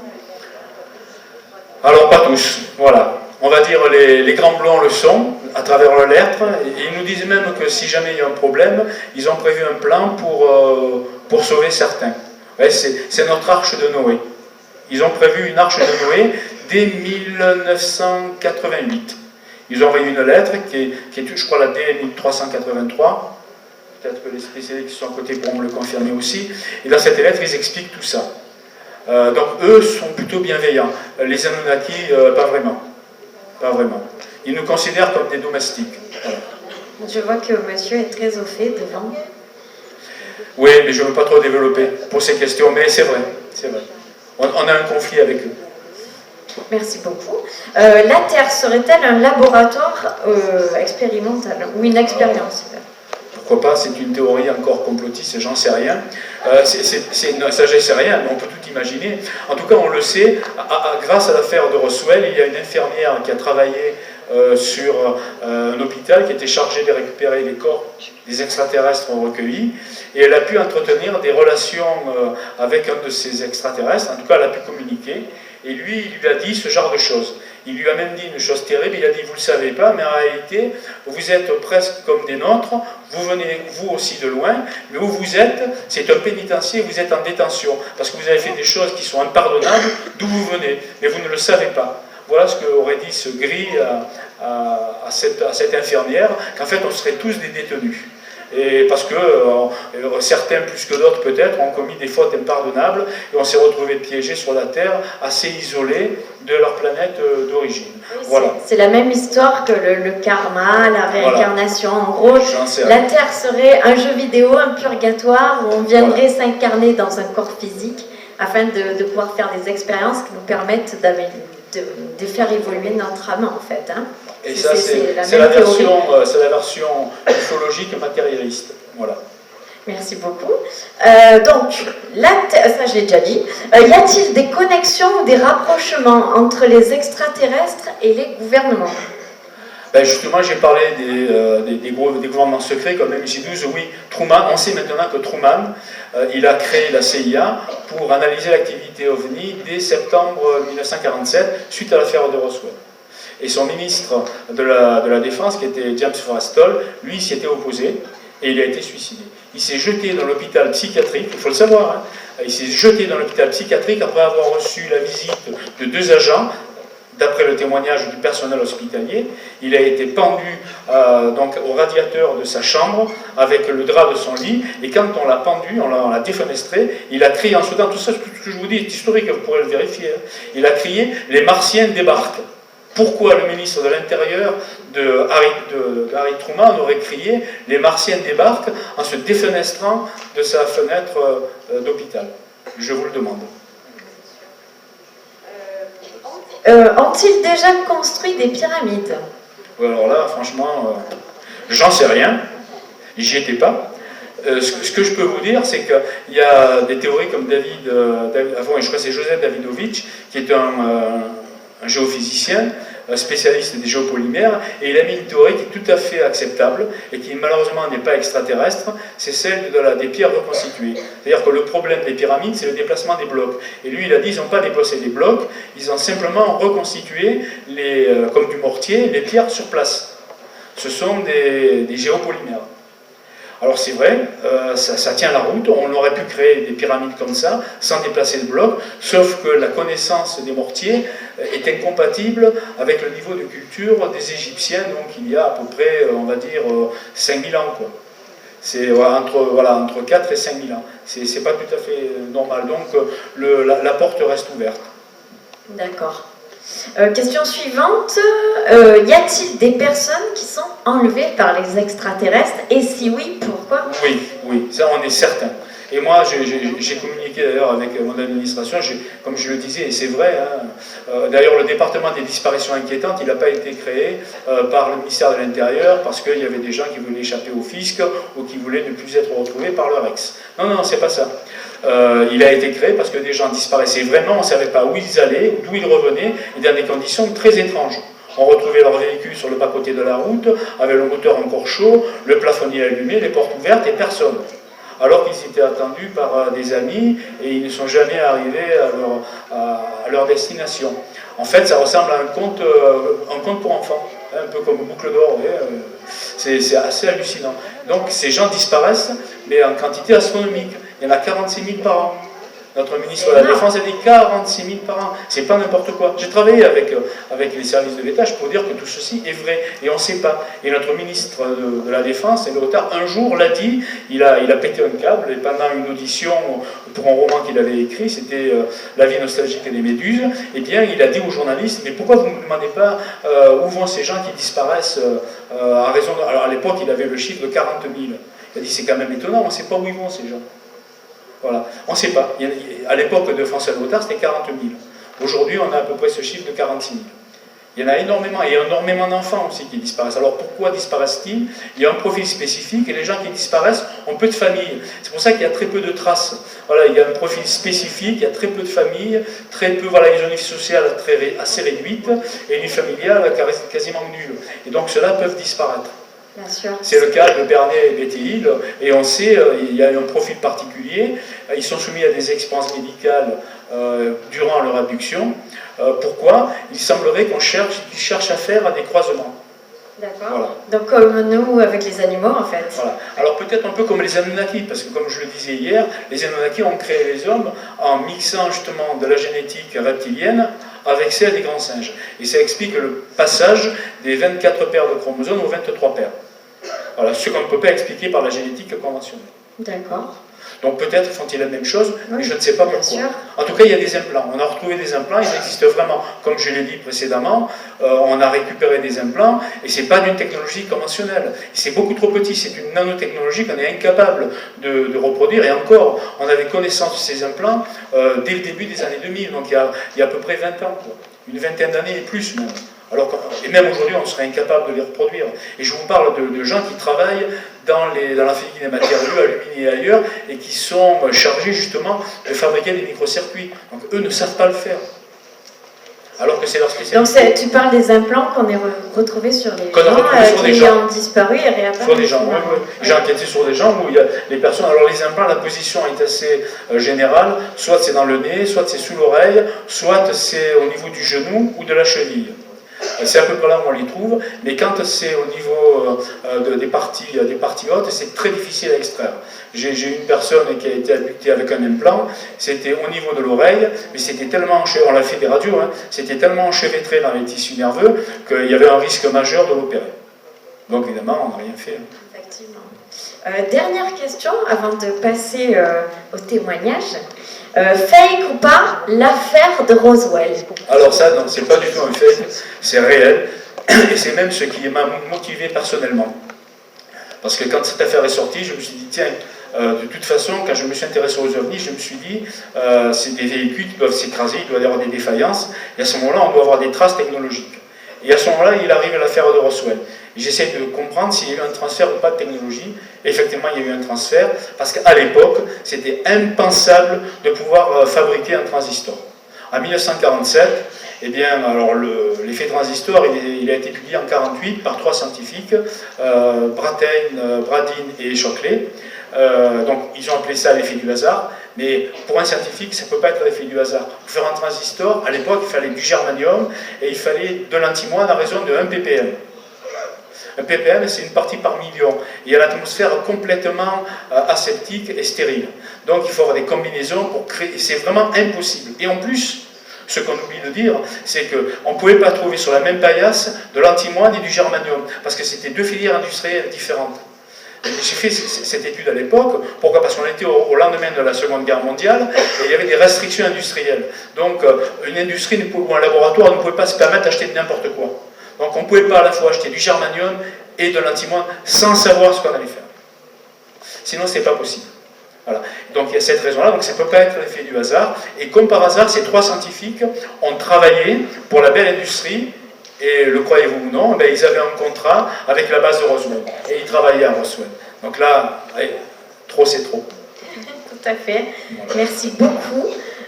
Alors, pas tous, voilà. On va dire les grands blancs le sont, à travers leurs lettres. Ils nous disent même que si jamais il y a un problème, ils ont prévu un plan pour sauver certains. Ouais, c'est notre arche de Noé. Ils ont prévu une arche de Noé dès 1988. Ils ont envoyé une lettre qui est je crois, la D1383. Peut-être que les spécialistes qui sont à côté pourront me le confirmer aussi. Et dans cette lettre, ils expliquent tout ça. Donc eux sont plutôt bienveillants. Les Anunnaki, pas vraiment. Pas vraiment. Ils nous considèrent comme des domestiques. Voilà. Je vois que monsieur est très au fait devant. Oui, mais je ne veux pas trop développer pour ces questions, mais c'est vrai. C'est vrai. On a un conflit avec eux. Merci beaucoup. La Terre serait-elle un laboratoire expérimental ou une expérience? Pourquoi pas, c'est une théorie encore complotiste, j'en sais rien. Ça, je ne sais rien, mais on peut tout imaginer. En tout cas, on le sait, grâce à l'affaire de Roswell, il y a une infirmière qui a travaillé sur un hôpital qui était chargé de récupérer les corps des extraterrestres recueillis, et elle a pu entretenir des relations avec un de ces extraterrestres, en tout cas elle a pu communiquer, et lui, il lui a dit ce genre de choses. Il lui a même dit une chose terrible, il a dit, vous ne le savez pas, mais en réalité, vous êtes presque comme des nôtres, vous venez vous aussi de loin, mais où vous êtes, c'est un pénitencier, vous êtes en détention, parce que vous avez fait des choses qui sont impardonnables, d'où vous venez, mais vous ne le savez pas. Voilà ce qu'aurait dit ce gris à cette infirmière, qu'en fait on serait tous des détenus. Et parce que certains, plus que d'autres peut-être, ont commis des fautes impardonnables et on s'est retrouvé piégés sur la Terre, assez isolés de leur planète d'origine. Oui, Voilà. c'est la même histoire que le karma, la réincarnation. En gros, J'en sais la rien. Terre serait un jeu vidéo, un purgatoire, où on viendrait s'incarner dans un corps physique afin de pouvoir faire des expériences qui nous permettent de faire évoluer notre âme, en fait. Hein. Et ça, c'est même la théorie. version ufologique matérialiste. Voilà. Merci beaucoup. Donc, ça je l'ai déjà dit. Y a-t-il des connexions ou des rapprochements entre les extraterrestres et les gouvernements? Ben justement, j'ai parlé des gouvernements secrets comme MJ12. Oui, Truman, on sait maintenant que Truman, il a créé la CIA pour analyser l'activité OVNI dès septembre 1947, suite à l'affaire de Roswell. Et son ministre de la Défense, qui était James Forrestal, lui s'y était opposé et il a été suicidé. Il s'est jeté dans l'hôpital psychiatrique, il faut le savoir, hein, il s'est jeté dans l'hôpital psychiatrique après avoir reçu la visite de 2 agents. D'après le témoignage du personnel hospitalier, il a été pendu donc au radiateur de sa chambre avec le drap de son lit, et quand on l'a pendu, on l'a défenestré, il a crié en soudain, tout ça, tout ce que je vous dis est historique, vous pourrez le vérifier, hein. Il a crié « Les Martiens débarquent ». Pourquoi le ministre de l'Intérieur de Harry Truman aurait crié « Les Martiens débarquent » en se défenestrant de sa fenêtre d'hôpital? Je vous le demande. Ont-ils déjà construit des pyramides? Alors là, franchement, j'en sais rien, j'y étais pas. Ce que je peux vous dire, c'est qu'il y a des théories comme je crois que c'est Joseph Davidovich, qui est un géophysicien, spécialiste des géopolymères, et il a mis une théorie qui est tout à fait acceptable et qui malheureusement n'est pas extraterrestre, c'est celle des pierres reconstituées. C'est-à-dire que le problème des pyramides, c'est le déplacement des blocs. Et lui, il a dit, ils n'ont pas déplacé des blocs, ils ont simplement reconstitué, comme du mortier, les pierres sur place. Ce sont des géopolymères. Alors c'est vrai, ça tient la route, on aurait pu créer des pyramides comme ça, sans déplacer le bloc, sauf que la connaissance des mortiers est incompatible avec le niveau de culture des Égyptiens, donc il y a à peu près, on va dire, 5000 ans, quoi. C'est entre 4 et 5000 ans. C'est pas tout à fait normal, donc la porte reste ouverte. D'accord. Question suivante. Y a-t-il des personnes qui sont enlevées par les extraterrestres? Et si oui, pourquoi? Oui, ça on est certain. Et moi, j'ai communiqué d'ailleurs avec mon administration, comme je le disais, et c'est vrai, hein, d'ailleurs le département des disparitions inquiétantes, il n'a pas été créé par le ministère de l'Intérieur parce qu'il y avait des gens qui voulaient échapper au fisc ou qui voulaient ne plus être retrouvés par leur ex. Non, c'est pas ça. Il a été créé parce que des gens disparaissaient vraiment, on ne savait pas où ils allaient, d'où ils revenaient, et dans des conditions très étranges. On retrouvait leur véhicule sur le bas-côté de la route, avec le moteur encore chaud, le plafonnier allumé, les portes ouvertes et personne. Alors qu'ils étaient attendus par des amis et ils ne sont jamais arrivés à leur destination. En fait, ça ressemble à un conte pour enfants, un peu comme Boucle d'Or, c'est assez hallucinant. Donc ces gens disparaissent, mais en quantité astronomique. Il y en a 46 000 par an. Notre ministre de la Défense a dit 46 000 par an. C'est pas n'importe quoi. J'ai travaillé avec les services de l'État, je peux vous dire que tout ceci est vrai. Et on ne sait pas. Et notre ministre de la Défense, et Léotard, un jour l'a dit, il a pété un câble, et pendant une audition pour un roman qu'il avait écrit, c'était La vie nostalgique et les méduses, eh bien, il a dit aux journalistes, mais pourquoi vous ne me demandez pas où vont ces gens qui disparaissent à raison de... Alors à l'époque, il avait le chiffre de 40 000. Il a dit, c'est quand même étonnant, on ne sait pas où ils vont ces gens. Voilà, on ne sait pas. À l'époque de François Léotard, c'était 40 000. Aujourd'hui, on a à peu près ce chiffre de 46 000. Il y en a énormément, et énormément d'enfants aussi qui disparaissent. Alors pourquoi disparaissent-ils? Il y a un profil spécifique, et les gens qui disparaissent ont peu de familles. C'est pour ça qu'il y a très peu de traces. Voilà, il y a un profil spécifique, il y a très peu de familles, très peu, voilà, ils ont une vie sociale assez réduite, et une vie familiale quasiment nulle. Et donc ceux-là peuvent disparaître. C'est le cas de Bernet et Betty Hill, et on sait, il y a un profil particulier, ils sont soumis à des expériences médicales durant leur abduction. Pourquoi? Il semblerait qu'ils cherchent à faire des croisements. D'accord. Voilà. Donc comme nous avec les animaux en fait. Voilà. Alors peut-être un peu comme les Anunnaki, parce que comme je le disais hier, les Anunnaki ont créé les hommes en mixant justement de la génétique reptilienne avec celle des grands singes. Et ça explique le passage des 24 paires de chromosomes aux 23 paires. Voilà, ce qu'on ne peut pas expliquer par la génétique conventionnelle. D'accord. Donc peut-être font-ils la même chose, mais je ne sais pas bien pourquoi. sûr. En tout cas, il y a des implants. On a retrouvé des implants, ils existent vraiment. Comme je l'ai dit précédemment, on a récupéré des implants, et ce n'est pas d'une technologie conventionnelle. C'est beaucoup trop petit, c'est une nanotechnologie qu'on est incapable de reproduire. Et encore, on avait connaissance de ces implants dès le début des années 2000, donc il y a à peu près 20 ans, quoi. Une vingtaine d'années et plus même. Et même aujourd'hui, on serait incapable de les reproduire. Et je vous parle de gens qui travaillent dans la physique des matériaux, aluminium et ailleurs, et qui sont chargés justement de fabriquer des microcircuits. Donc eux ne savent pas le faire. Alors que c'est leur spécialité. Donc tu parles des implants qu'on a retrouvés sur les Qu'on a gens retrouvés sur des qui gens. ont disparu et réapparus. Sur des gens, oui. J'ai enquêté sur des gens où il y a les personnes. Alors les implants, la position est assez générale. Soit c'est dans le nez, soit c'est sous l'oreille, soit c'est au niveau du genou ou de la cheville. C'est à peu près là où on les trouve, mais quand c'est au niveau des parties hautes, c'est très difficile à extraire. J'ai une personne qui a été abutée avec un implant, c'était au niveau de l'oreille, mais c'était tellement, on l'a fait des radios, hein, c'était tellement enchevêtré dans les tissus nerveux qu'il y avait un risque majeur de l'opérer. Donc évidemment, on n'a rien fait. Effectivement. Dernière question avant de passer au témoignage. Fake ou pas, l'affaire de Roswell? Alors ça, non, c'est pas du tout un fake, c'est réel, et c'est même ce qui m'a motivé personnellement. Parce que quand cette affaire est sortie, je me suis dit, tiens, de toute façon, quand je me suis intéressé aux ovnis, je me suis dit, c'est des véhicules qui doivent s'écraser, il doit y avoir des défaillances, et à ce moment-là, on doit avoir des traces technologiques. Et à ce moment-là, il arrive l'affaire de Roswell. J'essaie de comprendre s'il y a eu un transfert ou pas de technologie. Et effectivement, il y a eu un transfert, parce qu'à l'époque, c'était impensable de pouvoir fabriquer un transistor. En 1947, eh bien, alors l'effet transistor, il a été publié en 1948 par 3 scientifiques, Bradin et Shockley. Donc, ils ont appelé ça l'effet du hasard. Mais pour un scientifique, ça ne peut pas être l'effet du hasard. Pour faire un transistor, à l'époque, il fallait du germanium et il fallait de l'antimoine à raison de 1 ppm. Un ppm, c'est une partie par million. Il y a l'atmosphère complètement aseptique et stérile. Donc il faut avoir des combinaisons pour créer. C'est vraiment impossible. Et en plus, ce qu'on oublie de dire, c'est qu'on ne pouvait pas trouver sur la même paillasse de l'antimoine et du germanium, parce que c'était 2 filières industrielles différentes. J'ai fait cette étude à l'époque, pourquoi? Parce qu'on était au lendemain de la Seconde Guerre mondiale, et il y avait des restrictions industrielles. Donc une industrie ou un laboratoire ne pouvait pas se permettre d'acheter n'importe quoi. Donc on ne pouvait pas à la fois acheter du germanium et de l'antimoine sans savoir ce qu'on allait faire. Sinon, ce n'est pas possible. Voilà. Donc il y a cette raison-là, donc ça ne peut pas être l'effet du hasard. Et comme par hasard, ces 3 scientifiques ont travaillé pour la belle industrie, et le croyez-vous ou non, ben, ils avaient un contrat avec la base de Roswell. Et ils travaillaient à Roswell. Donc là, allez, trop c'est trop. Tout à fait. Merci beaucoup.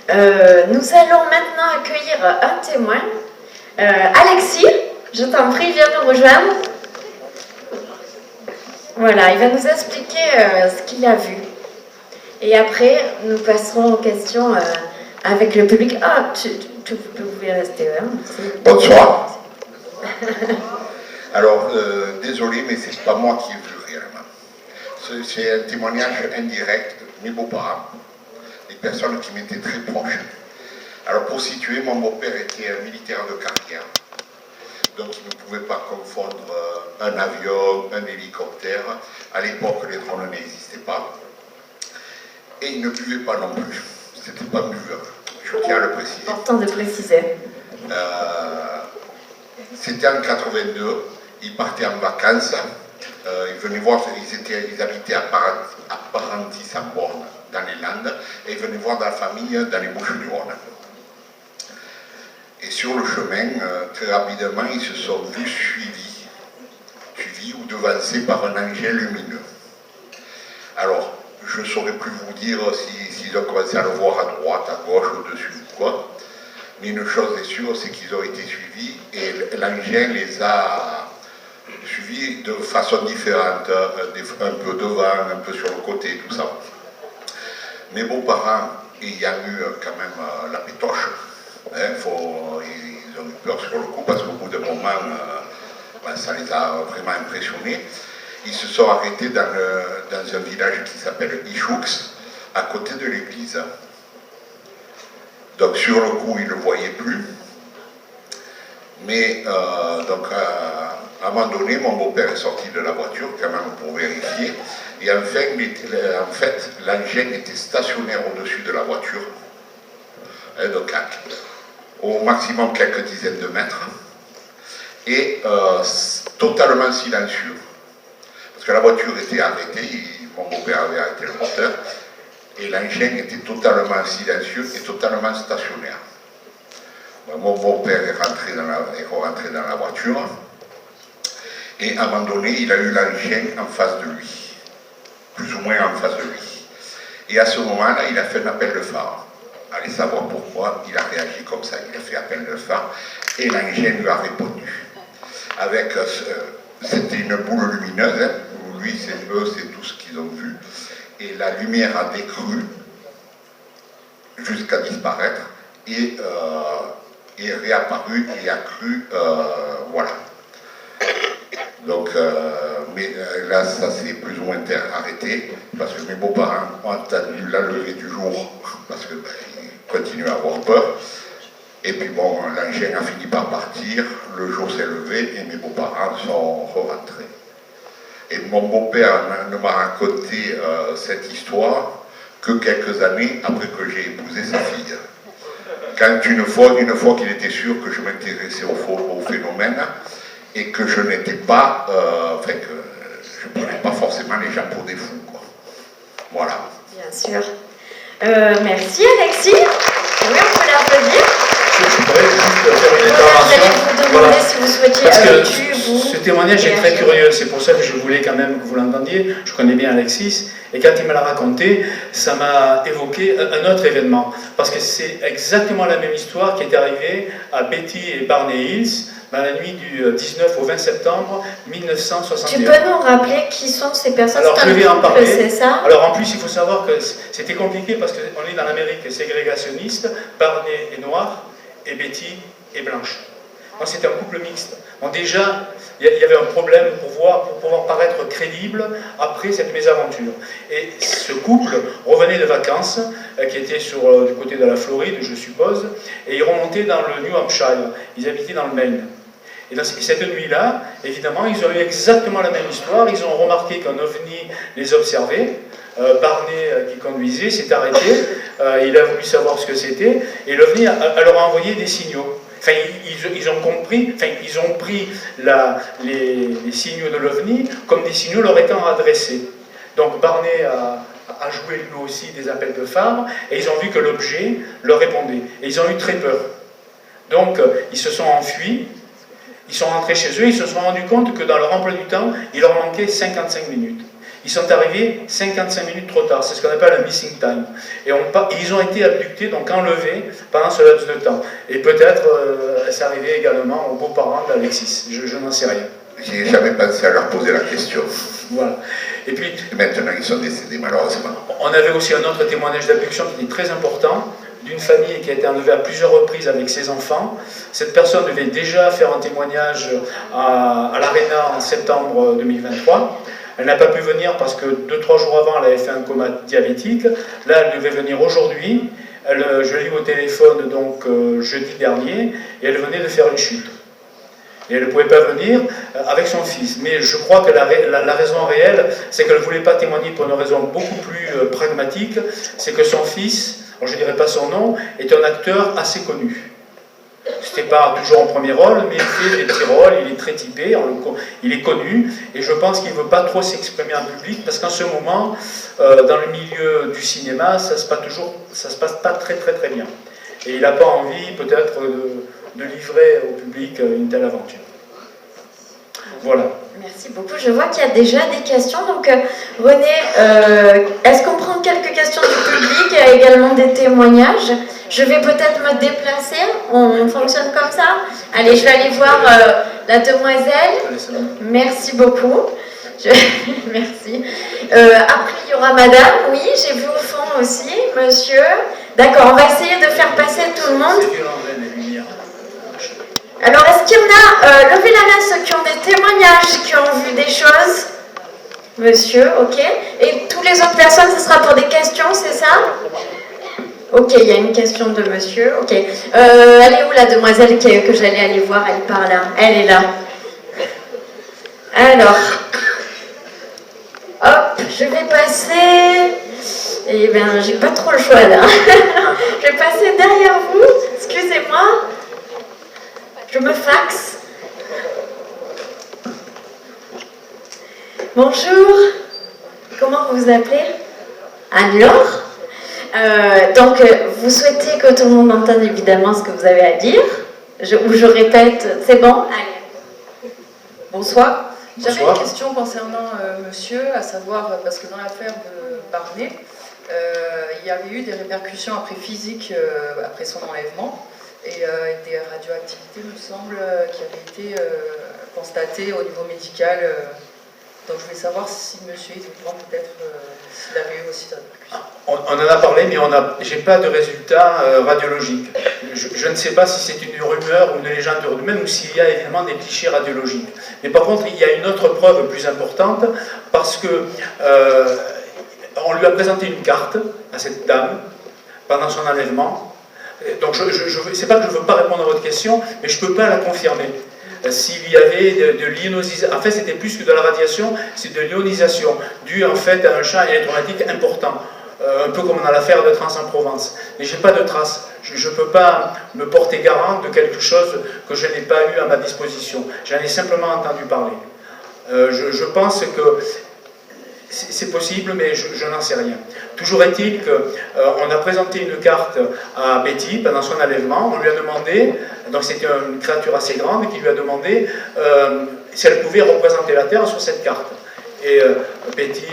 Nous allons maintenant accueillir un témoin. Alexis, je t'en prie, viens nous rejoindre. Voilà, il va nous expliquer ce qu'il a vu. Et après, nous passerons aux questions avec le public. Ah, vous pouvez rester là. Bonsoir. Alors, désolé, mais c'est pas moi qui ai vu réellement. C'est un témoignage indirect de mes beaux-parents, des personnes qui m'étaient très proches. Alors, pour situer, mon beau-père était un militaire de carrière, donc il ne pouvait pas confondre un avion, un hélicoptère. À l'époque, les drones n'existaient pas. Et il ne buvait pas non plus. C'était pas buveur. Je tiens à le préciser. Important de préciser. C'était en 82. Ils partaient en vacances. Ils venaient voir, ils habitaient à Parentis-en-Born, dans les Landes, et ils venaient voir la famille dans les Bouches-du-Rhône. Et sur le chemin, très rapidement, ils se sont vus suivis ou devancés par un engin lumineux. Alors, je ne saurais plus vous dire s'ils ont commencé à le voir à droite, à gauche, au-dessus ou quoi. Mais une chose est sûre, c'est qu'ils ont été suivis et l'engin les a suivis de façon différente, un peu devant, un peu sur le côté, tout ça. Mes beaux-parents ayant eu quand même la pétoche, hein, ils ont eu peur sur le coup parce qu'au bout d'un moment, ça les a vraiment impressionnés. Ils se sont arrêtés dans un village qui s'appelle Ichoux, à côté de l'église. Donc sur le coup, ils ne le voyaient plus. Mais À un moment donné, mon beau-père est sorti de la voiture quand même pour vérifier. Et en fait, l'engin était stationnaire au-dessus de la voiture, donc au maximum quelques dizaines de mètres, et totalement silencieux. Parce que la voiture était arrêtée, mon beau-père avait arrêté le moteur, et l'engin était totalement silencieux et totalement stationnaire. Mon beau-père est rentré dans la voiture, et à un moment donné, il a eu l'engin en face de lui. Plus ou moins en face de lui. Et à ce moment-là, il a fait un appel de phare. Allez savoir pourquoi il a réagi comme ça. Il a fait appel de phare et l'engin lui a répondu. C'était une boule lumineuse, hein. Lui, c'est tout ce qu'ils ont vu. Et la lumière a décru jusqu'à disparaître et est réapparu et a cru, voilà. Donc, mais là, ça s'est plus ou moins arrêté, parce que mes beaux-parents ont attendu la levée du jour, parce qu'ils continuent à avoir peur. Et puis bon, l'engin a fini par partir, le jour s'est levé et mes beaux-parents sont rentrés. Et mon beau-père ne m'a raconté cette histoire que quelques années après que j'ai épousé sa fille. Quand une fois qu'il était sûr que je m'intéressais au phénomène, et que je n'étais pas, que je ne prenais pas forcément les gens pour des fous, quoi. Voilà. Bien sûr. Merci Alexis. Oui, on peut l'applaudir. Je voudrais juste faire une J'allais intervention. vous demander si vous souhaitiez Parce que ce témoignage est très curieux, c'est pour ça que je voulais quand même que vous l'entendiez. Je connais bien Alexis, et quand il me l'a raconté, ça m'a évoqué un autre événement. Parce que c'est exactement la même histoire qui est arrivée à Betty et Barney Hills, dans la nuit du 19 au 20 septembre 1961. Tu peux nous rappeler qui sont ces personnes? Alors je vais en parler. C'est ça? Alors en plus il faut savoir que c'était compliqué parce qu'on est dans l'Amérique ségrégationniste, Barney est noir et Betty est blanche. Donc c'était un couple mixte. Donc déjà il y avait un problème pour pouvoir paraître crédible après cette mésaventure. Et ce couple revenait de vacances, qui était du côté de la Floride, je suppose, et ils remontaient dans le New Hampshire. Ils habitaient dans le Maine. Et dans cette nuit-là, évidemment, ils ont eu exactement la même histoire. Ils ont remarqué qu'un ovni les observait. Barney, qui conduisait, s'est arrêté. Il a voulu savoir ce que c'était. Et l'ovni leur a envoyé des signaux. Enfin, ils ont compris, enfin, ils ont pris les signaux de l'OVNI comme des signaux leur étant adressés. Donc Barney a joué lui aussi des appels de phare et ils ont vu que l'objet leur répondait. Et ils ont eu très peur. Donc ils se sont enfuis, ils sont rentrés chez eux, ils se sont rendus compte que dans leur emploi du temps, il leur manquait 55 minutes. Ils sont arrivés 55 minutes trop tard, c'est ce qu'on appelle un missing time. Et ils ont été abductés, donc enlevés pendant ce laps de temps. Et peut-être c'est arrivé également aux beaux-parents d'Alexis, je n'en sais rien. J'ai jamais pensé à leur poser la question. Voilà. Et puis, maintenant ils sont décédés malheureusement. On avait aussi un autre témoignage d'abduction qui était très important, d'une famille qui a été enlevée à plusieurs reprises avec ses enfants. Cette personne devait déjà faire un témoignage à l'Arena en septembre 2023. Elle n'a pas pu venir parce que 2-3 jours avant, elle avait fait un coma diabétique. Là, elle devait venir aujourd'hui. Je l'ai eu au téléphone donc jeudi dernier et elle venait de faire une chute. Et elle ne pouvait pas venir avec son fils. Mais je crois que la raison réelle, c'est qu'elle ne voulait pas témoigner pour une raison beaucoup plus pragmatique. C'est que son fils, alors je ne dirai pas son nom, est un acteur assez connu. Ce n'était pas toujours en premier rôle, mais il fait des petits rôles, il est très typé, il est connu, et je pense qu'il ne veut pas trop s'exprimer en public, parce qu'en ce moment, dans le milieu du cinéma, ça se passe pas très bien. Et il n'a pas envie, peut-être, de livrer au public une telle aventure. Voilà. Merci beaucoup. Je vois qu'il y a déjà des questions. Donc, René, est-ce qu'on prend quelques questions du public? Il y a également des témoignages. Je vais peut-être me déplacer. On fonctionne comme ça? Allez, je vais aller voir la demoiselle. Merci beaucoup. Merci. Après, il y aura madame. Oui, j'ai vu au fond aussi. Monsieur. D'accord, on va essayer de faire passer tout le monde. Alors, est-ce qu'il y en a, levez la main ceux qui ont des témoignages, qui ont vu des choses? Monsieur, ok. Et toutes les autres personnes, ce sera pour des questions, c'est ça? Ok, il y a une question de monsieur, ok. Elle est où la demoiselle que j'allais aller voir? Elle est par là, elle est là. Alors, hop, je vais passer. Eh bien, j'ai pas trop le choix là. Je vais passer derrière vous. Excusez-moi. Je me faxe. Bonjour. Comment vous vous appelez? Anne-Laure. Donc, vous souhaitez que tout le monde entende évidemment ce que vous avez à dire. Ou je répète, c'est bon? Allez. Bonsoir. J'avais Bonsoir. une question concernant monsieur, à savoir, parce que dans l'affaire de Barnet, il y avait eu des répercussions après physiques, après son enlèvement, et des radioactivités, il me semble, qui avaient été constatées au niveau médical. Donc je voulais savoir si monsieur était au courant peut-être s'il avait eu aussi des répercussions. On en a parlé, mais je n'ai pas de résultats radiologiques. Je ne sais pas si c'est une rumeur ou une légende urbaine ou s'il y a évidemment des clichés radiologiques. Mais par contre, il y a une autre preuve plus importante, parce que on lui a présenté une carte à cette dame pendant son enlèvement. Donc, c'est pas que je ne veux pas répondre à votre question, mais je ne peux pas la confirmer. S'il y avait de l'ionisation, en fait c'était plus que de la radiation, c'est de l'ionisation, due en fait à un champ électromagnétique important, un peu comme dans l'affaire de Trans-en-Provence. Mais je n'ai pas de traces, je ne peux pas me porter garant de quelque chose que je n'ai pas eu à ma disposition. J'en ai simplement entendu parler. Je pense que c'est possible, mais je n'en sais rien. Toujours est-il qu'on a présenté une carte à Betty pendant son enlèvement. On lui a demandé, donc c'était une créature assez grande, qui lui a demandé si elle pouvait représenter la Terre sur cette carte. Et Betty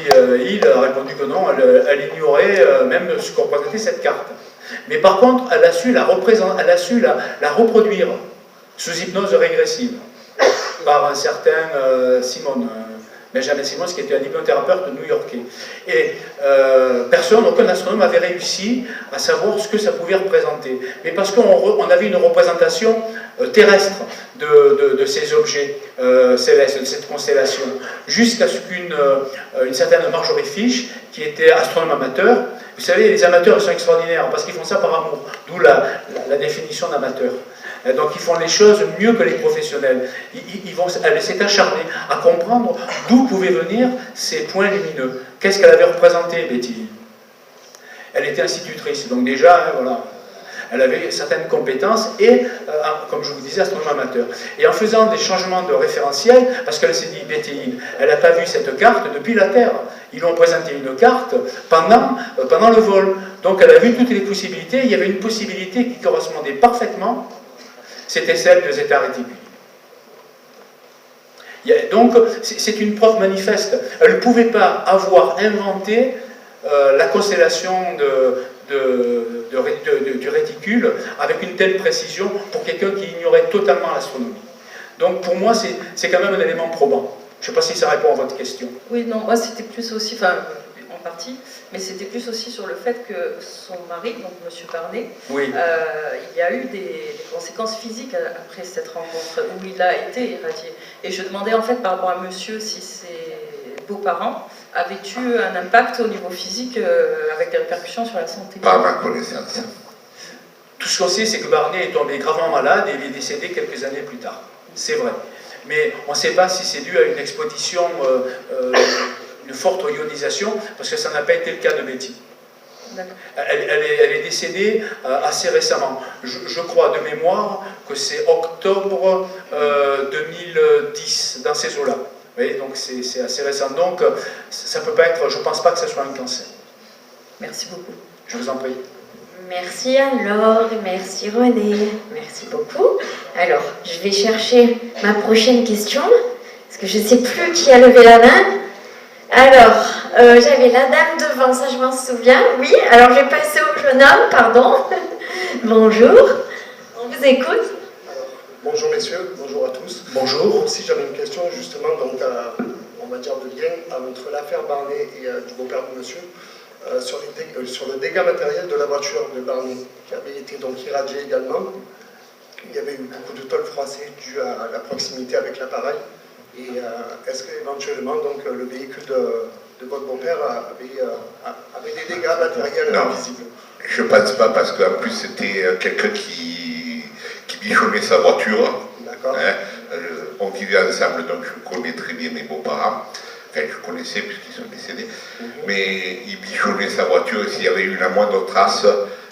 Hill a répondu que non, elle ignorait même ce que représentait cette carte. Mais par contre, elle a su la reproduire sous hypnose régressive par un certain Simon. Benjamin Simmons, qui était un hypnothérapeute new-yorkais. Et personne, aucun astronome avait réussi à savoir ce que ça pouvait représenter. Mais parce qu'on avait une représentation terrestre de ces objets célestes, de cette constellation, jusqu'à ce qu'une certaine Marjorie Fish, qui était astronome amateur, vous savez, les amateurs sont extraordinaires, parce qu'ils font ça par amour, d'où la définition d'amateur. Donc ils font les choses mieux que les professionnels. Elle s'est acharnée à comprendre d'où pouvaient venir ces points lumineux. Qu'est-ce qu'elle avait représenté, Betty? Elle était institutrice, donc déjà, voilà, elle avait certaines compétences et, comme je vous disais, astronome amateur. Et en faisant des changements de référentiel, parce qu'elle s'est dit, Betty Hill, elle n'a pas vu cette carte depuis la Terre. Ils lui ont présenté une carte pendant le vol. Donc elle a vu toutes les possibilités. Il y avait une possibilité qui correspondait parfaitement. C'était celle de Zeta Reticuli. Donc, c'est une preuve manifeste. Elle ne pouvait pas avoir inventé la constellation du réticule avec une telle précision pour quelqu'un qui ignorait totalement l'astronomie. Donc, pour moi, c'est quand même un élément probant. Je ne sais pas si ça répond à votre question. Oui, non, moi c'était plus aussi, enfin, en partie, mais c'était plus aussi sur le fait que son mari, donc M. Barnet, oui. Il y a eu des conséquences physiques après cette rencontre où il a été irradié. Et je demandais en fait par rapport à monsieur si ses beaux-parents avaient eu un impact au niveau physique avec des répercussions sur la santé. Pas à ma connaissance. Tout ce qu'on sait, c'est que Barnet est tombé gravement malade et il est décédé quelques années plus tard. C'est vrai. Mais on ne sait pas si c'est dû à une exposition, une forte ionisation, parce que ça n'a pas été le cas de Betty. Elle est décédée assez récemment. Je crois de mémoire que c'est octobre 2010, dans ces eaux-là. Vous voyez, donc c'est assez récent. Donc ça ne peut pas être, je ne pense pas que ce soit un cancer. Merci beaucoup. Je vous en prie. Merci Anne-Laure, merci René, merci beaucoup. Alors, je vais chercher ma prochaine question, parce que je ne sais plus qui a levé la main. Alors, j'avais la dame devant, ça je m'en souviens, oui. Alors, je vais passer au jeune homme, pardon. Bonjour, on vous écoute. Bonjour messieurs, bonjour à tous. Bonjour. Moi aussi j'avais une question justement, donc on va dire de lien entre l'affaire Barnet et du beau-père de monsieur. Sur le dégât matériel de la voiture de Barnet, qui avait été donc irradiée également. Il y avait eu beaucoup de tôle froissée due à la proximité avec l'appareil. Et est-ce qu'éventuellement donc, le véhicule de votre beau-père avait des dégâts matériels invisibles? Je ne pense pas, parce qu'en plus c'était quelqu'un qui bichonnait sa voiture. D'accord. Hein, on vivait ensemble, donc je connais très bien mes beaux-parents. Enfin, je connaissais puisqu'ils sont décédés. Mais il bichonnait sa voiture et s'il y avait eu la moindre trace,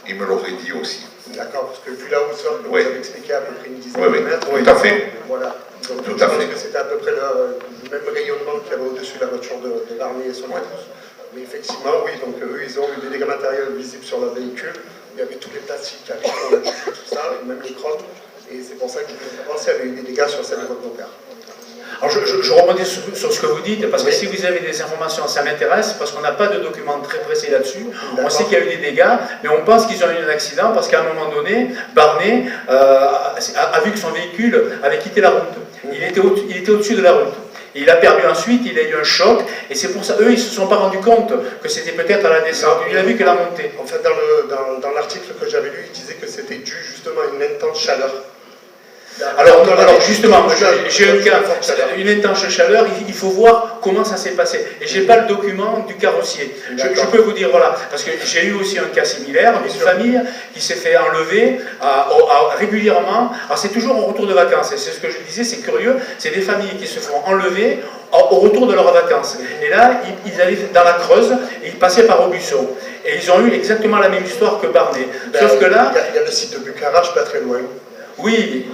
il me l'aurait dit aussi. D'accord, parce que vu la hauteur que vous Oui. avez expliqué à peu près une dizaine Oui, de mètres. tout à fait. Voilà. Donc Tout je à pense fait. que c'était à peu près le même rayonnement qu'il y avait au-dessus de la voiture de Barney et son épouse. Mais effectivement, oui, donc eux, ils ont eu des dégâts matériels visibles sur leur véhicule. Il y avait tous les plastiques qui avaient sur tout ça, et même les chromes. Et c'est pour ça que je voulais savoir s'il y avait eu des dégâts sur cette voie de mon père. Alors je rebondis sur ce que vous dites, parce que si vous avez des informations, ça m'intéresse, parce qu'on n'a pas de documents très précis là-dessus. On sait qu'il y a eu des dégâts, mais on pense qu'ils ont eu un accident, parce qu'à un moment donné, Barney a vu que son véhicule avait quitté la route. Il était au-dessus de la route. Et il a perdu ensuite, il a eu un choc, et c'est pour ça, eux, ils ne se sont pas rendus compte que c'était peut-être à la descente. Il a vu que la montée. En fait, dans l'article que j'avais lu, il disait que c'était dû justement à une intense chaleur. Alors justement, j'ai un cas, une intense chaleur, il faut voir comment ça s'est passé. Et je n'ai pas le document du carrossier. Je peux vous dire, voilà, parce que j'ai eu aussi un cas similaire, une famille qui s'est fait enlever régulièrement. Alors c'est toujours au retour de vacances, et c'est ce que je disais, c'est curieux, c'est des familles qui se font enlever au retour de leurs vacances. Et là, ils allaient dans la Creuse, et ils passaient par Aubusson. Et ils ont eu exactement la même histoire que Barney. Sauf que là... Il y a le site de Bucarache, pas très loin. Oui,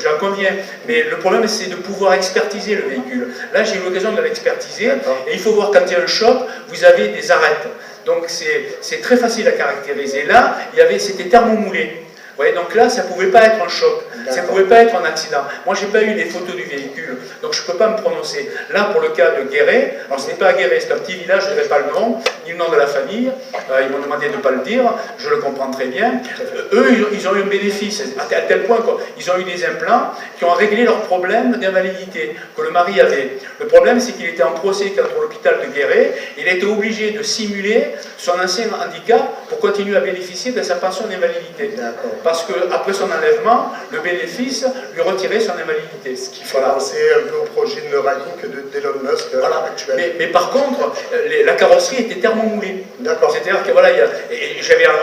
j'en conviens, mais le problème c'est de pouvoir expertiser le véhicule. Là j'ai eu l'occasion de l'expertiser, et il faut voir quand il y a un choc, vous avez des arêtes. Donc c'est très facile à caractériser. Là, c'était thermomoulé. Vous voyez, donc là, ça ne pouvait pas être un choc, ça ne pouvait pas être un accident. Moi, je n'ai pas eu les photos du véhicule, donc je ne peux pas me prononcer. Là, pour le cas de Guéret, alors ce n'est pas à Guéret, c'est un petit village, je n'avais pas le nom, ni le nom de la famille, ils m'ont demandé de ne pas le dire, je le comprends très bien. Eux, ils ont eu un bénéfice, à tel point qu'ils ont eu des implants qui ont réglé leurs problèmes d'invalidité que le mari avait. Le problème, c'est qu'il était en procès contre l'hôpital de Guéret, il a été obligé de simuler son ancien handicap pour continuer à bénéficier de sa pension d'invalidité. Parce qu'après son enlèvement, le bénéfice lui retirait son invalidité. Ce qui fait penser un peu au projet de Neuralink d'Elon Musk actuel. Mais par contre, la carrosserie était thermomoulée. D'accord. C'est-à-dire que voilà,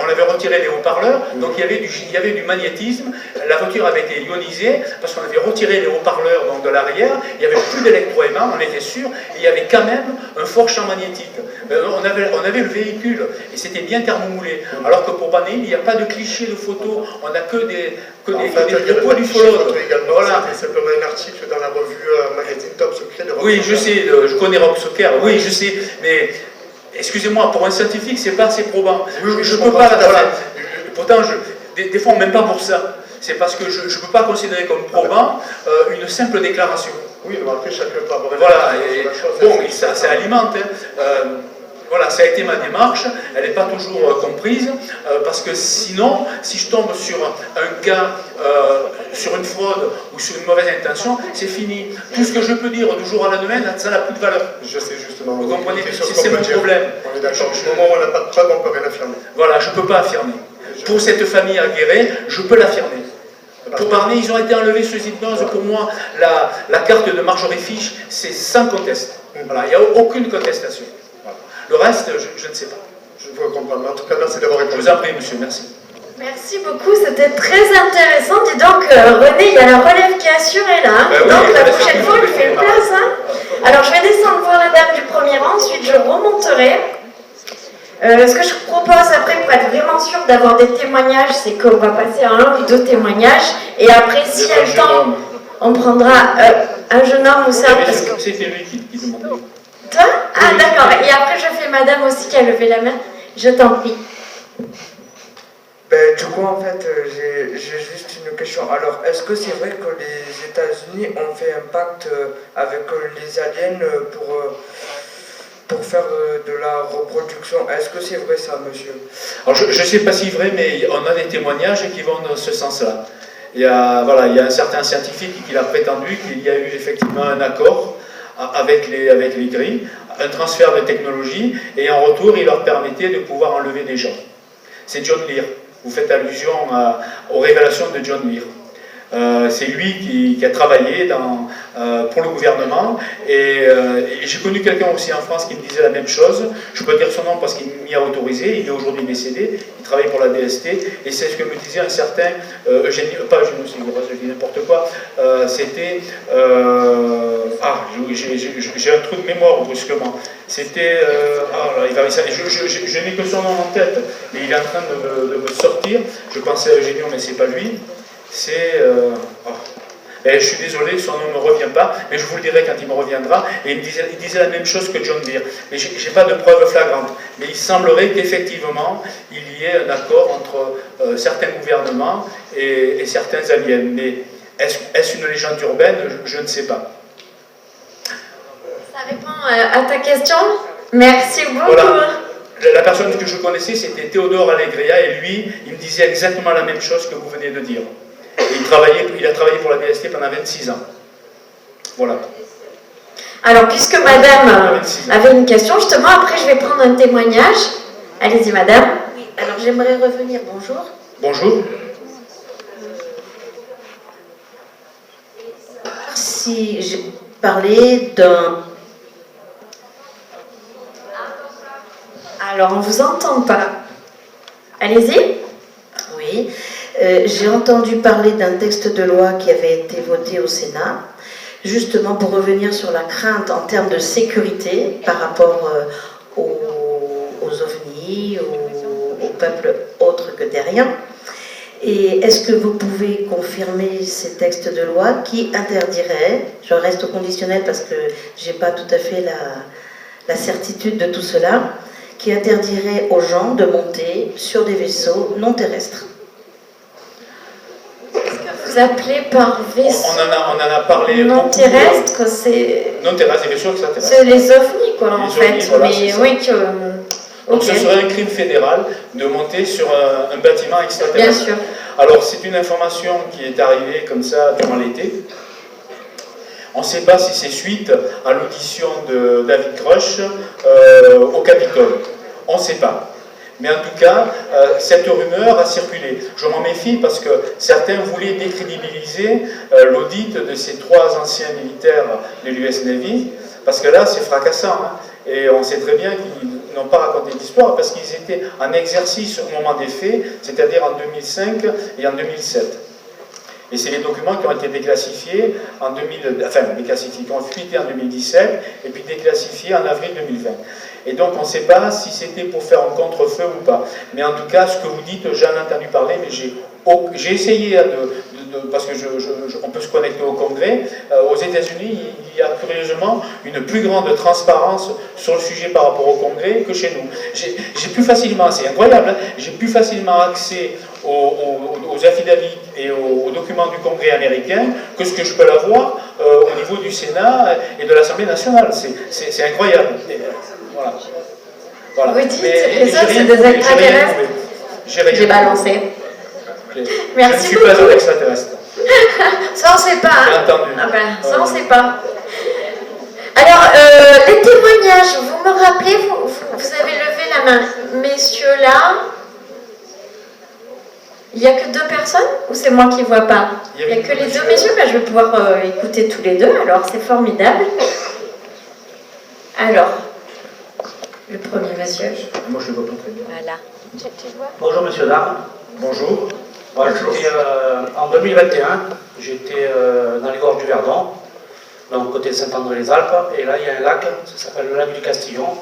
on avait retiré les haut-parleurs, donc il y avait du magnétisme, la voiture avait été ionisée, parce qu'on avait retiré les haut-parleurs donc de l'arrière, il n'y avait plus d'électroaimant, on était sûr, et il y avait quand même un fort champ magnétique. On avait le véhicule, et c'était bien thermomoulé. Alors que pour Barney, il n'y a pas de cliché de photo, on n'a que des propos du phologue. Voilà. C'était simplement un article dans la revue magazine Top Secret de Rob Oui, Soker. je sais, je connais Rob Soker, oui, je sais, mais excusez-moi, pour un scientifique, c'est pas assez probant. Je peux pas, voilà. Pourtant, des fois, même pas pour ça. C'est parce que je ne peux pas considérer comme probant une simple déclaration. Oui, mais après, chacun peut avoir voilà, ça alimente. Voilà, ça a été ma démarche, elle n'est pas toujours comprise, parce que sinon, si je tombe sur un cas, sur une fraude ou sur une mauvaise intention, c'est fini. Tout ce que je peux dire du jour au lendemain, ça n'a plus de valeur. Je sais justement. Vous comprenez, c'est mon problème. On est d'accord, au moment où on n'a pas de preuve, on ne peut rien affirmer. Voilà, je ne peux pas affirmer. Pour cette famille à Guéret, je peux l'affirmer. Pour Barney, ils ont été enlevés sous hypnose. Pour moi, la carte de Marjorie Fish, c'est sans conteste. Voilà, il n'y a aucune contestation. Le reste, je ne sais pas. Je vous comprends. En tout cas, merci d'avoir répondu. Je vous en prie, monsieur. Merci. Merci beaucoup, c'était très intéressant. Dis donc, René, il y a la relève qui est assurée là. Oui, donc la prochaine fois, il fait une place. Alors, je vais descendre voir la dame du premier rang, ensuite je remonterai. Ce que je propose après, pour être vraiment sûr d'avoir des témoignages, c'est qu'on va passer à un ou deux témoignages. Et après, si elle le temps, on prendra un jeune homme ou ça. C'était lui qui demandait. Toi? Ah d'accord, et après je fais madame aussi qui a levé la main, je t'en prie. Du coup en fait j'ai juste une question. Alors est-ce que c'est vrai que les États-Unis ont fait un pacte avec les aliens pour faire de la reproduction? Est-ce que c'est vrai ça, monsieur? Alors je ne sais pas si c'est vrai, mais on a des témoignages qui vont dans ce sens-là. Il y a un certain scientifique qui a prétendu qu'il y a eu effectivement un accord avec les gris, un transfert de technologie, et en retour, il leur permettait de pouvoir enlever des gens. C'est John Lear. Vous faites allusion aux révélations de John Lear. C'est lui qui a travaillé pour le gouvernement et j'ai connu quelqu'un aussi en France qui me disait la même chose. Je peux dire son nom parce qu'il m'y a autorisé, il est aujourd'hui décédé, il travaille pour la DST et c'est ce que me disait un certain Eugénie, pas Eugénie Ségoras, je dis n'importe quoi, c'était... j'ai un trou de mémoire brusquement. C'était... je n'ai que son nom en tête, mais il est en train de me sortir. Je pensais à Eugénie, mais c'est pas lui. C'est... je suis désolé, son nom ne me revient pas, mais je vous le dirai quand il me reviendra. Et il disait la même chose que John Deere. Mais je n'ai pas de preuves flagrantes. Mais il semblerait qu'effectivement, il y ait un accord entre certains gouvernements et certains aliens. Mais est-ce une légende urbaine? Je ne sais pas. Ça répond à ta question. Merci beaucoup. Voilà. La personne que je connaissais, c'était Théodore Allegria, et lui, il me disait exactement la même chose que vous venez de dire. Il a travaillé pour la DST pendant 26 ans. Voilà. Alors, puisque madame avait une question, justement, après je vais prendre un témoignage. Allez-y, madame. Oui, alors j'aimerais revenir. Bonjour. Bonjour. Si je parlais d'un... Alors, on ne vous entend pas. Allez-y. Oui. J'ai entendu parler d'un texte de loi qui avait été voté au Sénat, justement pour revenir sur la crainte en termes de sécurité par rapport aux ovnis, au peuple autre que terrien. Et est-ce que vous pouvez confirmer ces textes de loi qui interdiraient, je reste au conditionnel parce que je n'ai pas tout à fait la certitude de tout cela, qui interdirait aux gens de monter sur des vaisseaux non terrestres? Vous appelez par vaisseau on en a parlé non terrestre, c'est... Non terrestre, bien sûr que ça terrestre. C'est les ovnis, quoi, en fait. Voilà, mais oui, que... Donc ce serait un crime fédéral de monter sur un bâtiment extraterrestre. Bien sûr. Alors c'est une information qui est arrivée comme ça durant l'été. On ne sait pas si c'est suite à l'audition de David Grush au Capitole. On ne sait pas. Mais en tout cas, cette rumeur a circulé. Je m'en méfie parce que certains voulaient décrédibiliser l'audit de ces 3 anciens militaires de l'US Navy, parce que là, c'est fracassant. Hein. Et on sait très bien qu'ils n'ont pas raconté l'histoire parce qu'ils étaient en exercice au moment des faits, c'est-à-dire en 2005 et en 2007. Et c'est les documents qui ont été déclassifiés qui ont fuité en 2017 et puis déclassifiés en avril 2020. Et donc on ne sait pas si c'était pour faire un contre-feu ou pas. Mais en tout cas, ce que vous dites, j'en ai entendu parler, mais j'ai essayé parce que on peut se connecter au Congrès. Aux États-Unis, il y a curieusement une plus grande transparence sur le sujet par rapport au Congrès que chez nous. J'ai plus facilement, c'est incroyable, hein, j'ai plus facilement accès aux affidavits et aux documents du Congrès américain que ce que je peux l'avoir au niveau du Sénat et de l'Assemblée nationale. C'est incroyable. Voilà. Vous dites que ça, c'est des extraterrestres. J'ai balancé. Merci je ne suis pas un extraterrestre. Ça, on ne sait pas. Bien entendu. Ah ben, ça, on ne sait pas. Alors, les témoignages, vous me rappelez, vous avez levé la main. Messieurs, là, il n'y a que 2 personnes ou c'est moi qui ne vois pas? Il n'y a que les 2 messieurs, ben, je vais pouvoir écouter tous les 2, alors c'est formidable. Alors, le premier monsieur. Moi, je ne le vois pas très bien. Voilà. Bonjour, monsieur Darme. Bonjour. Moi, en 2021, j'étais dans les gorges du Verdon, donc côté de Saint-André-les-Alpes, et là, il y a un lac, ça s'appelle le lac du Castillon.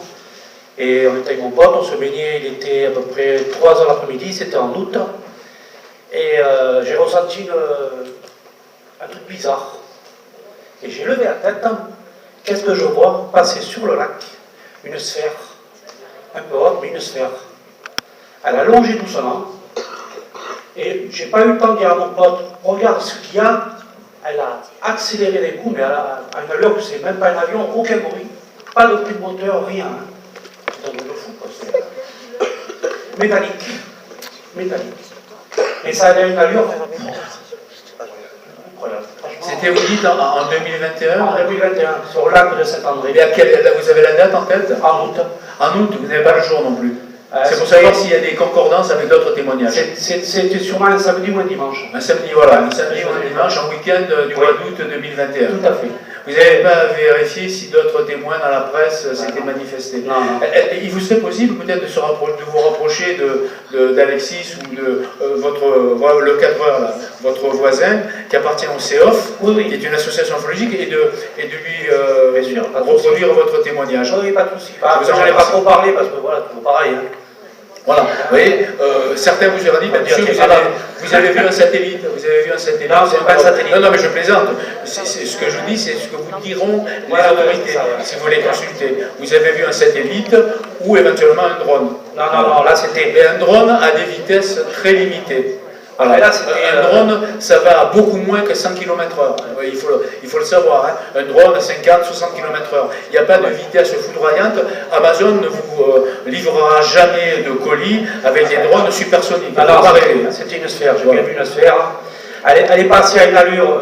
Et on était avec mon pote, on se baignait, il était à peu près 3h l'après-midi, c'était en août. Et j'ai ressenti un truc bizarre. Et j'ai levé la tête. Qu'est-ce que je vois passer sur le lac? Une sphère. Un peu haute, mais une sphère. Elle a longé doucement. Et j'ai pas eu le temps de dire à mon pote, regarde ce qu'il y a. Elle a accéléré les coups, mais à une allure que c'est même pas un avion, aucun bruit. Pas de bruit de moteur, rien. C'est un truc de fou, quoi. C'est métallique. Et ça avait une allure incroyable. C'était vous dites en 2021? En 2021, sur le lac de Saint-André. Et vous avez la date en tête? En août. En août, vous n'avez pas le jour non plus? C'est pour savoir s'il y a des concordances avec d'autres témoignages. C'était sûrement un samedi ou un dimanche. Un samedi, voilà, un samedi ou un dimanche, en week-end du mois d'août 2021. Tout à fait. Vous n'avez pas vérifié si d'autres témoins dans la presse s'étaient manifestés. Non. Il vous serait possible peut-être de vous rapprocher d'Alexis ou de le cadreur, là, votre voisin, qui appartient au CEOF, qui est une association ufologique, et de lui reproduire votre témoignage. Oui, pas de souci. J'en ai pas trop parlé parce que voilà, toujours pareil. Hein. Voilà, vous voyez, certains vous auraient dit, monsieur, vous avez vu un satellite, vous avez vu un satellite. Non, c'est pas un satellite. Non, mais je plaisante. Ce que je dis, c'est ce que vous diront les autorités, si vous les consultez. Vous avez vu un satellite ou éventuellement un drone. Non, là c'était... Et un drone a des vitesses très limitées. Voilà. Là, un drone, ça va à beaucoup moins que 100 km/h. Il faut le savoir. Hein. Un drone à 50, 60 km/h. Il n'y a pas de vitesse foudroyante. Amazon ne vous livrera jamais de colis avec des drones supersoniques. Alors, c'était une sphère. J'ai bien vu une sphère. Elle est passée à une allure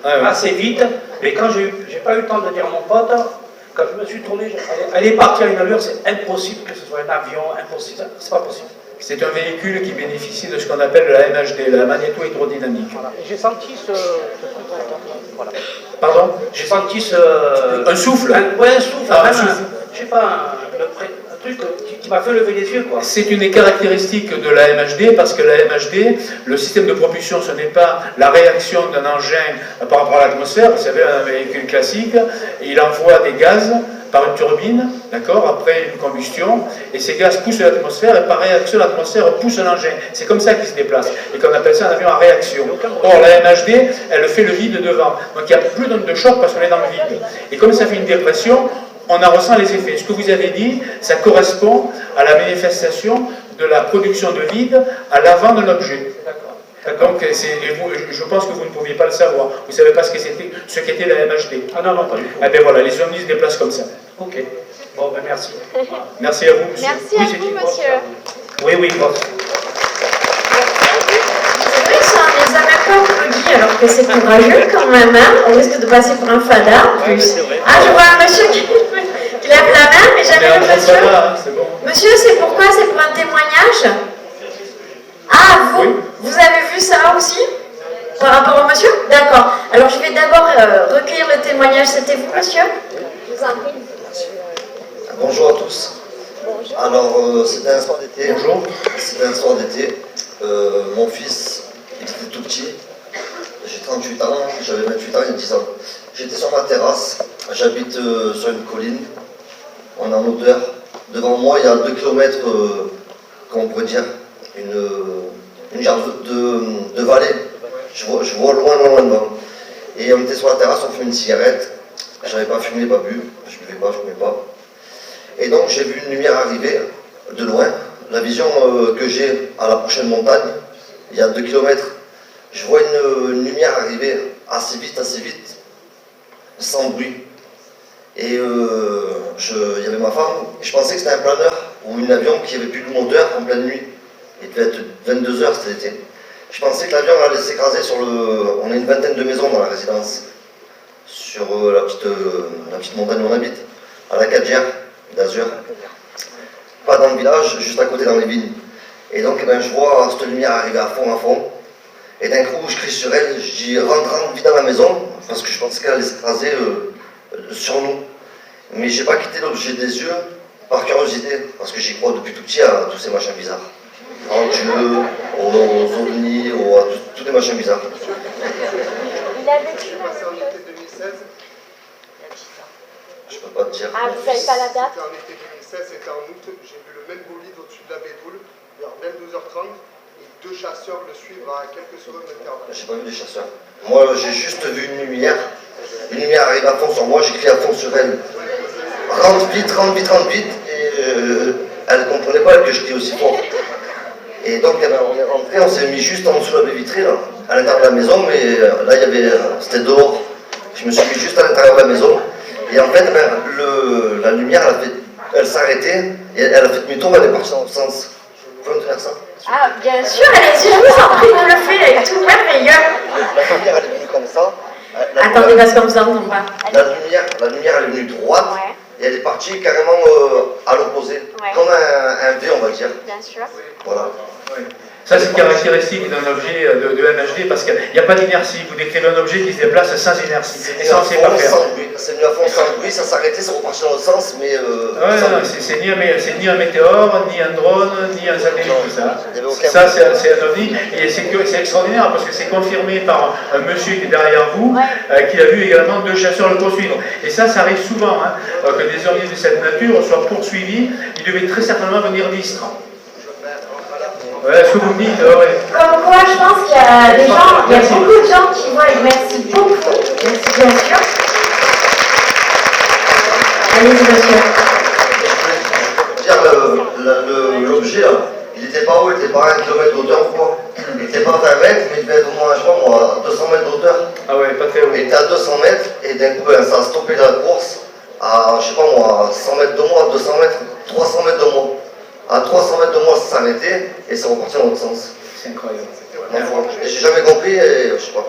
assez vite. Mais quand j'ai pas eu le temps de dire à mon pote, quand je me suis tourné, elle est partie à une allure, c'est impossible que ce soit un avion, impossible. C'est pas possible. C'est un véhicule qui bénéficie de ce qu'on appelle la MHD, la magnéto-hydrodynamique. Voilà. Et j'ai senti ce voilà. Pardon? J'ai senti un souffle? Ouais, un souffle. Un souffle. Je sais pas, un truc qui m'a fait lever les yeux, quoi. C'est une des caractéristiques de la MHD, parce que la MHD, le système de propulsion, ce n'est pas la réaction d'un engin par rapport à l'atmosphère. Vous savez, un véhicule classique, il envoie des gaz par une turbine, d'accord, après une combustion, et ces gaz poussent l'atmosphère, et par réaction, l'atmosphère pousse l'engin. C'est comme ça qu'il se déplace, et qu'on appelle ça un avion à réaction. Or, la MHD, elle fait le vide devant, donc il n'y a plus d'onde de choc parce qu'on est dans le vide. Et comme ça fait une dépression, on en ressent les effets. Ce que vous avez dit, ça correspond à la manifestation de la production de vide à l'avant de l'objet. Donc, je pense que vous ne pouviez pas le savoir. Vous ne savez pas ce qu'était la MHD. Ah non, pas du tout. Eh bien voilà, les ovnis se déplacent comme ça. Ok. Bon, ben merci. Merci à vous, monsieur. Merci à vous, monsieur. Oui, bon. C'est vrai que ça ne les a même pas applaudis, alors que c'est courageux quand même, hein. On risque de passer pour un fada en plus. Ah, je vois un monsieur qui lève la main, mais jamais le monsieur. Monsieur, c'est pourquoi? C'est pour un témoignage? Ah, vous avez vu ça aussi? Par rapport au monsieur? D'accord. Alors je vais d'abord recueillir le témoignage. C'était vous, monsieur? Je vous en prie. Bonjour à tous. Bonjour. Alors, c'était un soir d'été. Bonjour. C'était un soir d'été. Mon fils, il était tout petit. J'ai 38 ans, j'avais 28 ans, il y a 10 ans. J'étais sur ma terrasse. J'habite sur une colline. On est en hauteur. Devant moi, il y a 2 km, comment on pourrait dire, une genre de vallée. Je vois loin devant. Et on était sur la terrasse, on fumait une cigarette. J'avais pas fumé, pas bu. Je buvais pas, je fumais pas. Et donc j'ai vu une lumière arriver de loin. La vision que j'ai à la prochaine montagne, il y a 2 km, je vois une lumière arriver assez vite, sans bruit. Et il y avait ma femme, et je pensais que c'était un planeur ou un avion qui avait plus de moteur en pleine nuit. Il devait être 22h, c'était l'été. Je pensais que l'avion allait s'écraser sur le... On a une vingtaine de maisons dans la résidence, sur la petite montagne où on habite, à la Cadière d'Azur. Pas dans le village, juste à côté dans les vignes. Et donc je vois cette lumière arriver à fond. Et d'un coup, je crie sur elle, je dis rentre vite dans la maison, parce que je pensais qu'elle allait s'écraser sur nous. Mais j'ai pas quitté l'objet des yeux par curiosité, parce que j'y crois depuis tout petit à tous ces machins bizarres. En Dieu, aux ovnis, à tous les machins bizarres. Il a vécu en été 2016. Je peux pas te dire. Ah, vous savez pas la date? C'était en été 2016, c'était en août. J'ai vu le même bolide au-dessus de la Bédoule, vers 22h30, et 2 chasseurs le suivre à quelques secondes d'intervalle. J'ai pas vu des chasseurs. Moi, j'ai juste vu une lumière. Une lumière arrive à fond sur moi, j'ai crié à fond sur elle. Rentre vite. Et elle ne comprenait pas que je crie aussi fort. Et donc, on est rentré, on s'est mis juste en dessous de la baie vitrée, là, à l'intérieur de la maison, mais là, c'était dehors. Je me suis mis juste à l'intérieur de la maison. Et en fait, la lumière, elle s'arrêtait, et elle a fait demi-tour, elle est partie dans le sens. Vous pouvez me tenir ça? Ah, bien sûr, allez-y, je vous en prie, vous le faites, elle est tout merveilleux. La lumière, elle est venue comme ça. Attendez, parce qu'on vous entend pas. La lumière, elle est venue droite, et elle est partie carrément à l'opposé, comme un V, on va dire. Bien sûr. Voilà. Ça, c'est caractéristique d'un objet de MHD parce qu'il n'y a pas d'inertie. Vous décrivez un objet qui se déplace sans inertie. Et ça, on ne sait pas faire. C'est venu à fond sans bruit, ça s'arrêtait, ça repartit dans l'autre sens, mais. C'est ni un météore, ni un drone, ni un satellite, tout ça. Ça, c'est un ovni. Et c'est extraordinaire parce que c'est confirmé par un monsieur qui est derrière vous, qui a vu également 2 chasseurs le poursuivre. Et ça arrive souvent, hein, que des ovnis de cette nature soient poursuivis. Ils devaient très certainement venir d'Istre. Ouais, ce que vous me dites, ouais. Comme quoi, je pense qu'il y a des gens, il y a beaucoup de gens qui voient, et merci beaucoup, merci bien sûr. Allez-y, monsieur. L'objet, là, il n'était pas haut, il n'était pas à 1 km d'hauteur, quoi. Il n'était pas à 20 mètres, mais il devait être au moins, je sais pas moi, à 200 mètres d'hauteur. Ah ouais, pas très haut. Il était à 200 mètres, et d'un coup, ça a stoppé la course à, je sais pas moi, 100 mètres de moi, 200 mètres, 300 mètres de moi. À 300 mètres de moi, ça s'arrêtait et ça repartait dans l'autre sens. C'est incroyable. Et j'ai jamais compris, et je sais pas.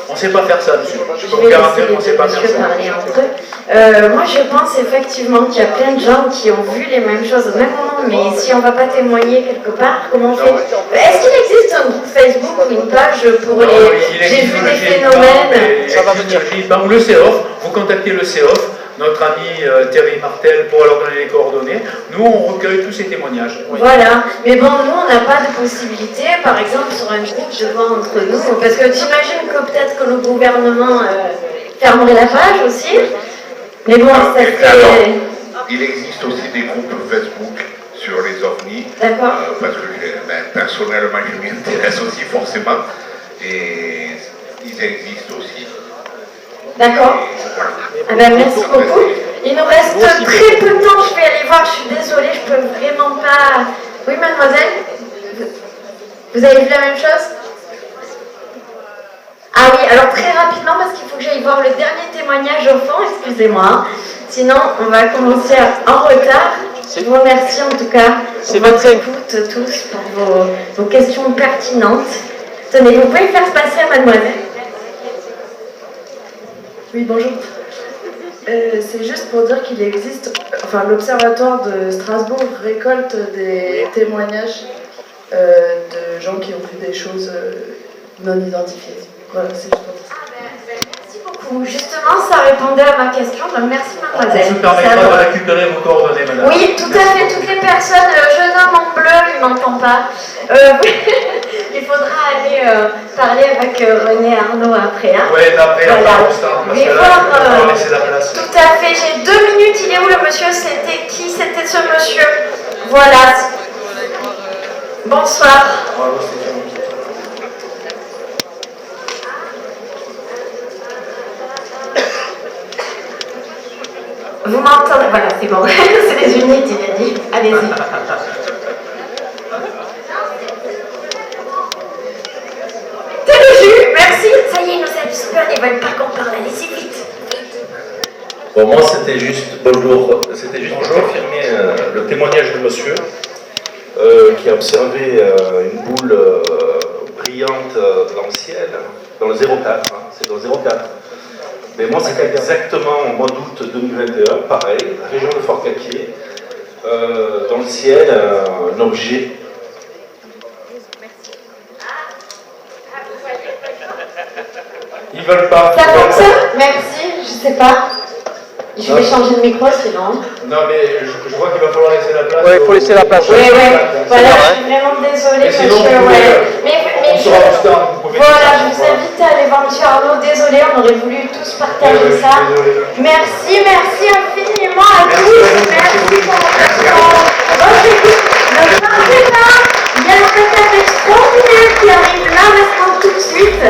On ne sait pas faire ça, monsieur. Je peux Je vous vais garantir laisser qu'on ne sait les pas deux faire messieurs ça. parler entre eux. Moi, je pense effectivement qu'il y a plein de gens qui ont vu les mêmes choses au même moment, mais si on ne va pas témoigner quelque part, comment on fait? Est-ce qu'il existe un groupe Facebook ou une page pour les... J'ai vu des phénomènes... Ça va venir. Ou le CEOF, vous contactez le CEOF, notre ami Thierry Martel, pour leur donner les coordonnées. Nous, on recueille tous ces témoignages. Oui. Voilà, mais bon, nous, on n'a pas de possibilité, par exemple, sur un groupe, de voir entre nous, parce que t'imagines que peut-être que le gouvernement fermerait la page aussi, mais bon, ça fait... Il existe aussi des groupes Facebook sur les ovnis, parce que personnellement, je m'y intéresse aussi forcément, et ils existent aussi. D'accord. Ah ben, merci beaucoup. Il nous reste très peu de temps, je vais aller voir, je suis désolée, je peux vraiment pas... Oui, mademoiselle? Vous avez vu la même chose? Ah oui, alors très rapidement, parce qu'il faut que j'aille voir le dernier témoignage au fond, excusez-moi. Sinon, on va commencer en retard. Je vous remercie en tout cas pour votre écoute tous, pour vos questions pertinentes. Tenez, vous pouvez faire se passer à mademoiselle? Oui, bonjour. C'est juste pour dire qu'il existe, enfin l'Observatoire de Strasbourg récolte des témoignages de gens qui ont vu des choses non identifiées. Voilà, c'est juste pour dire ça. Merci beaucoup. Justement, ça répondait à ma question, donc merci mademoiselle. On se permettra de récupérer vos coordonnées, madame. Oui, tout à fait, toutes les personnes, jeune homme en bleu, il m'entend pas. Il faudra aller parler avec René Arnaud après. Hein. Oui, après, voilà. parce que là, on va laisser la place. Tout à fait, j'ai 2 minutes, il est où le monsieur? C'était qui? C'était ce monsieur. Voilà. Bonsoir. Vous m'entendez? Voilà, c'est bon. C'est les unités, il a dit. Allez-y. Téléjus, merci. Ça y est, ils nous abstiennent, ils veulent pas qu'on parle. Allez-y vite. Bon, moi, c'était juste, bonjour, c'était juste pour confirmer le témoignage de monsieur qui a observé une boule brillante dans le ciel, dans le 04, hein, c'est dans le 04. Mais moi, c'était exactement au mois d'août 2021, pareil, région de Fort-Calquier, dans le ciel, un objet. Ils veulent pas. Ça fonctionne? Merci, je sais pas. Je vais changer de micro sinon. Non, mais je crois qu'il va falloir laisser la place. Oui, il faut laisser la place. Oui, oui. Voilà, je suis vraiment désolée, monsieur. Mais voilà, je vous invite à aller voir monsieur Arnaud. Désolée, on aurait voulu tous partager ça. Merci, merci infiniment à tous. Merci pour votre attention. Ne partez pas. Il y a un spectacle extraordinaire qui arrive là maintenant tout de suite.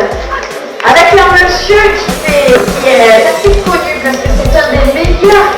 Avec un monsieur qui est assez connu parce que c'est un des meilleurs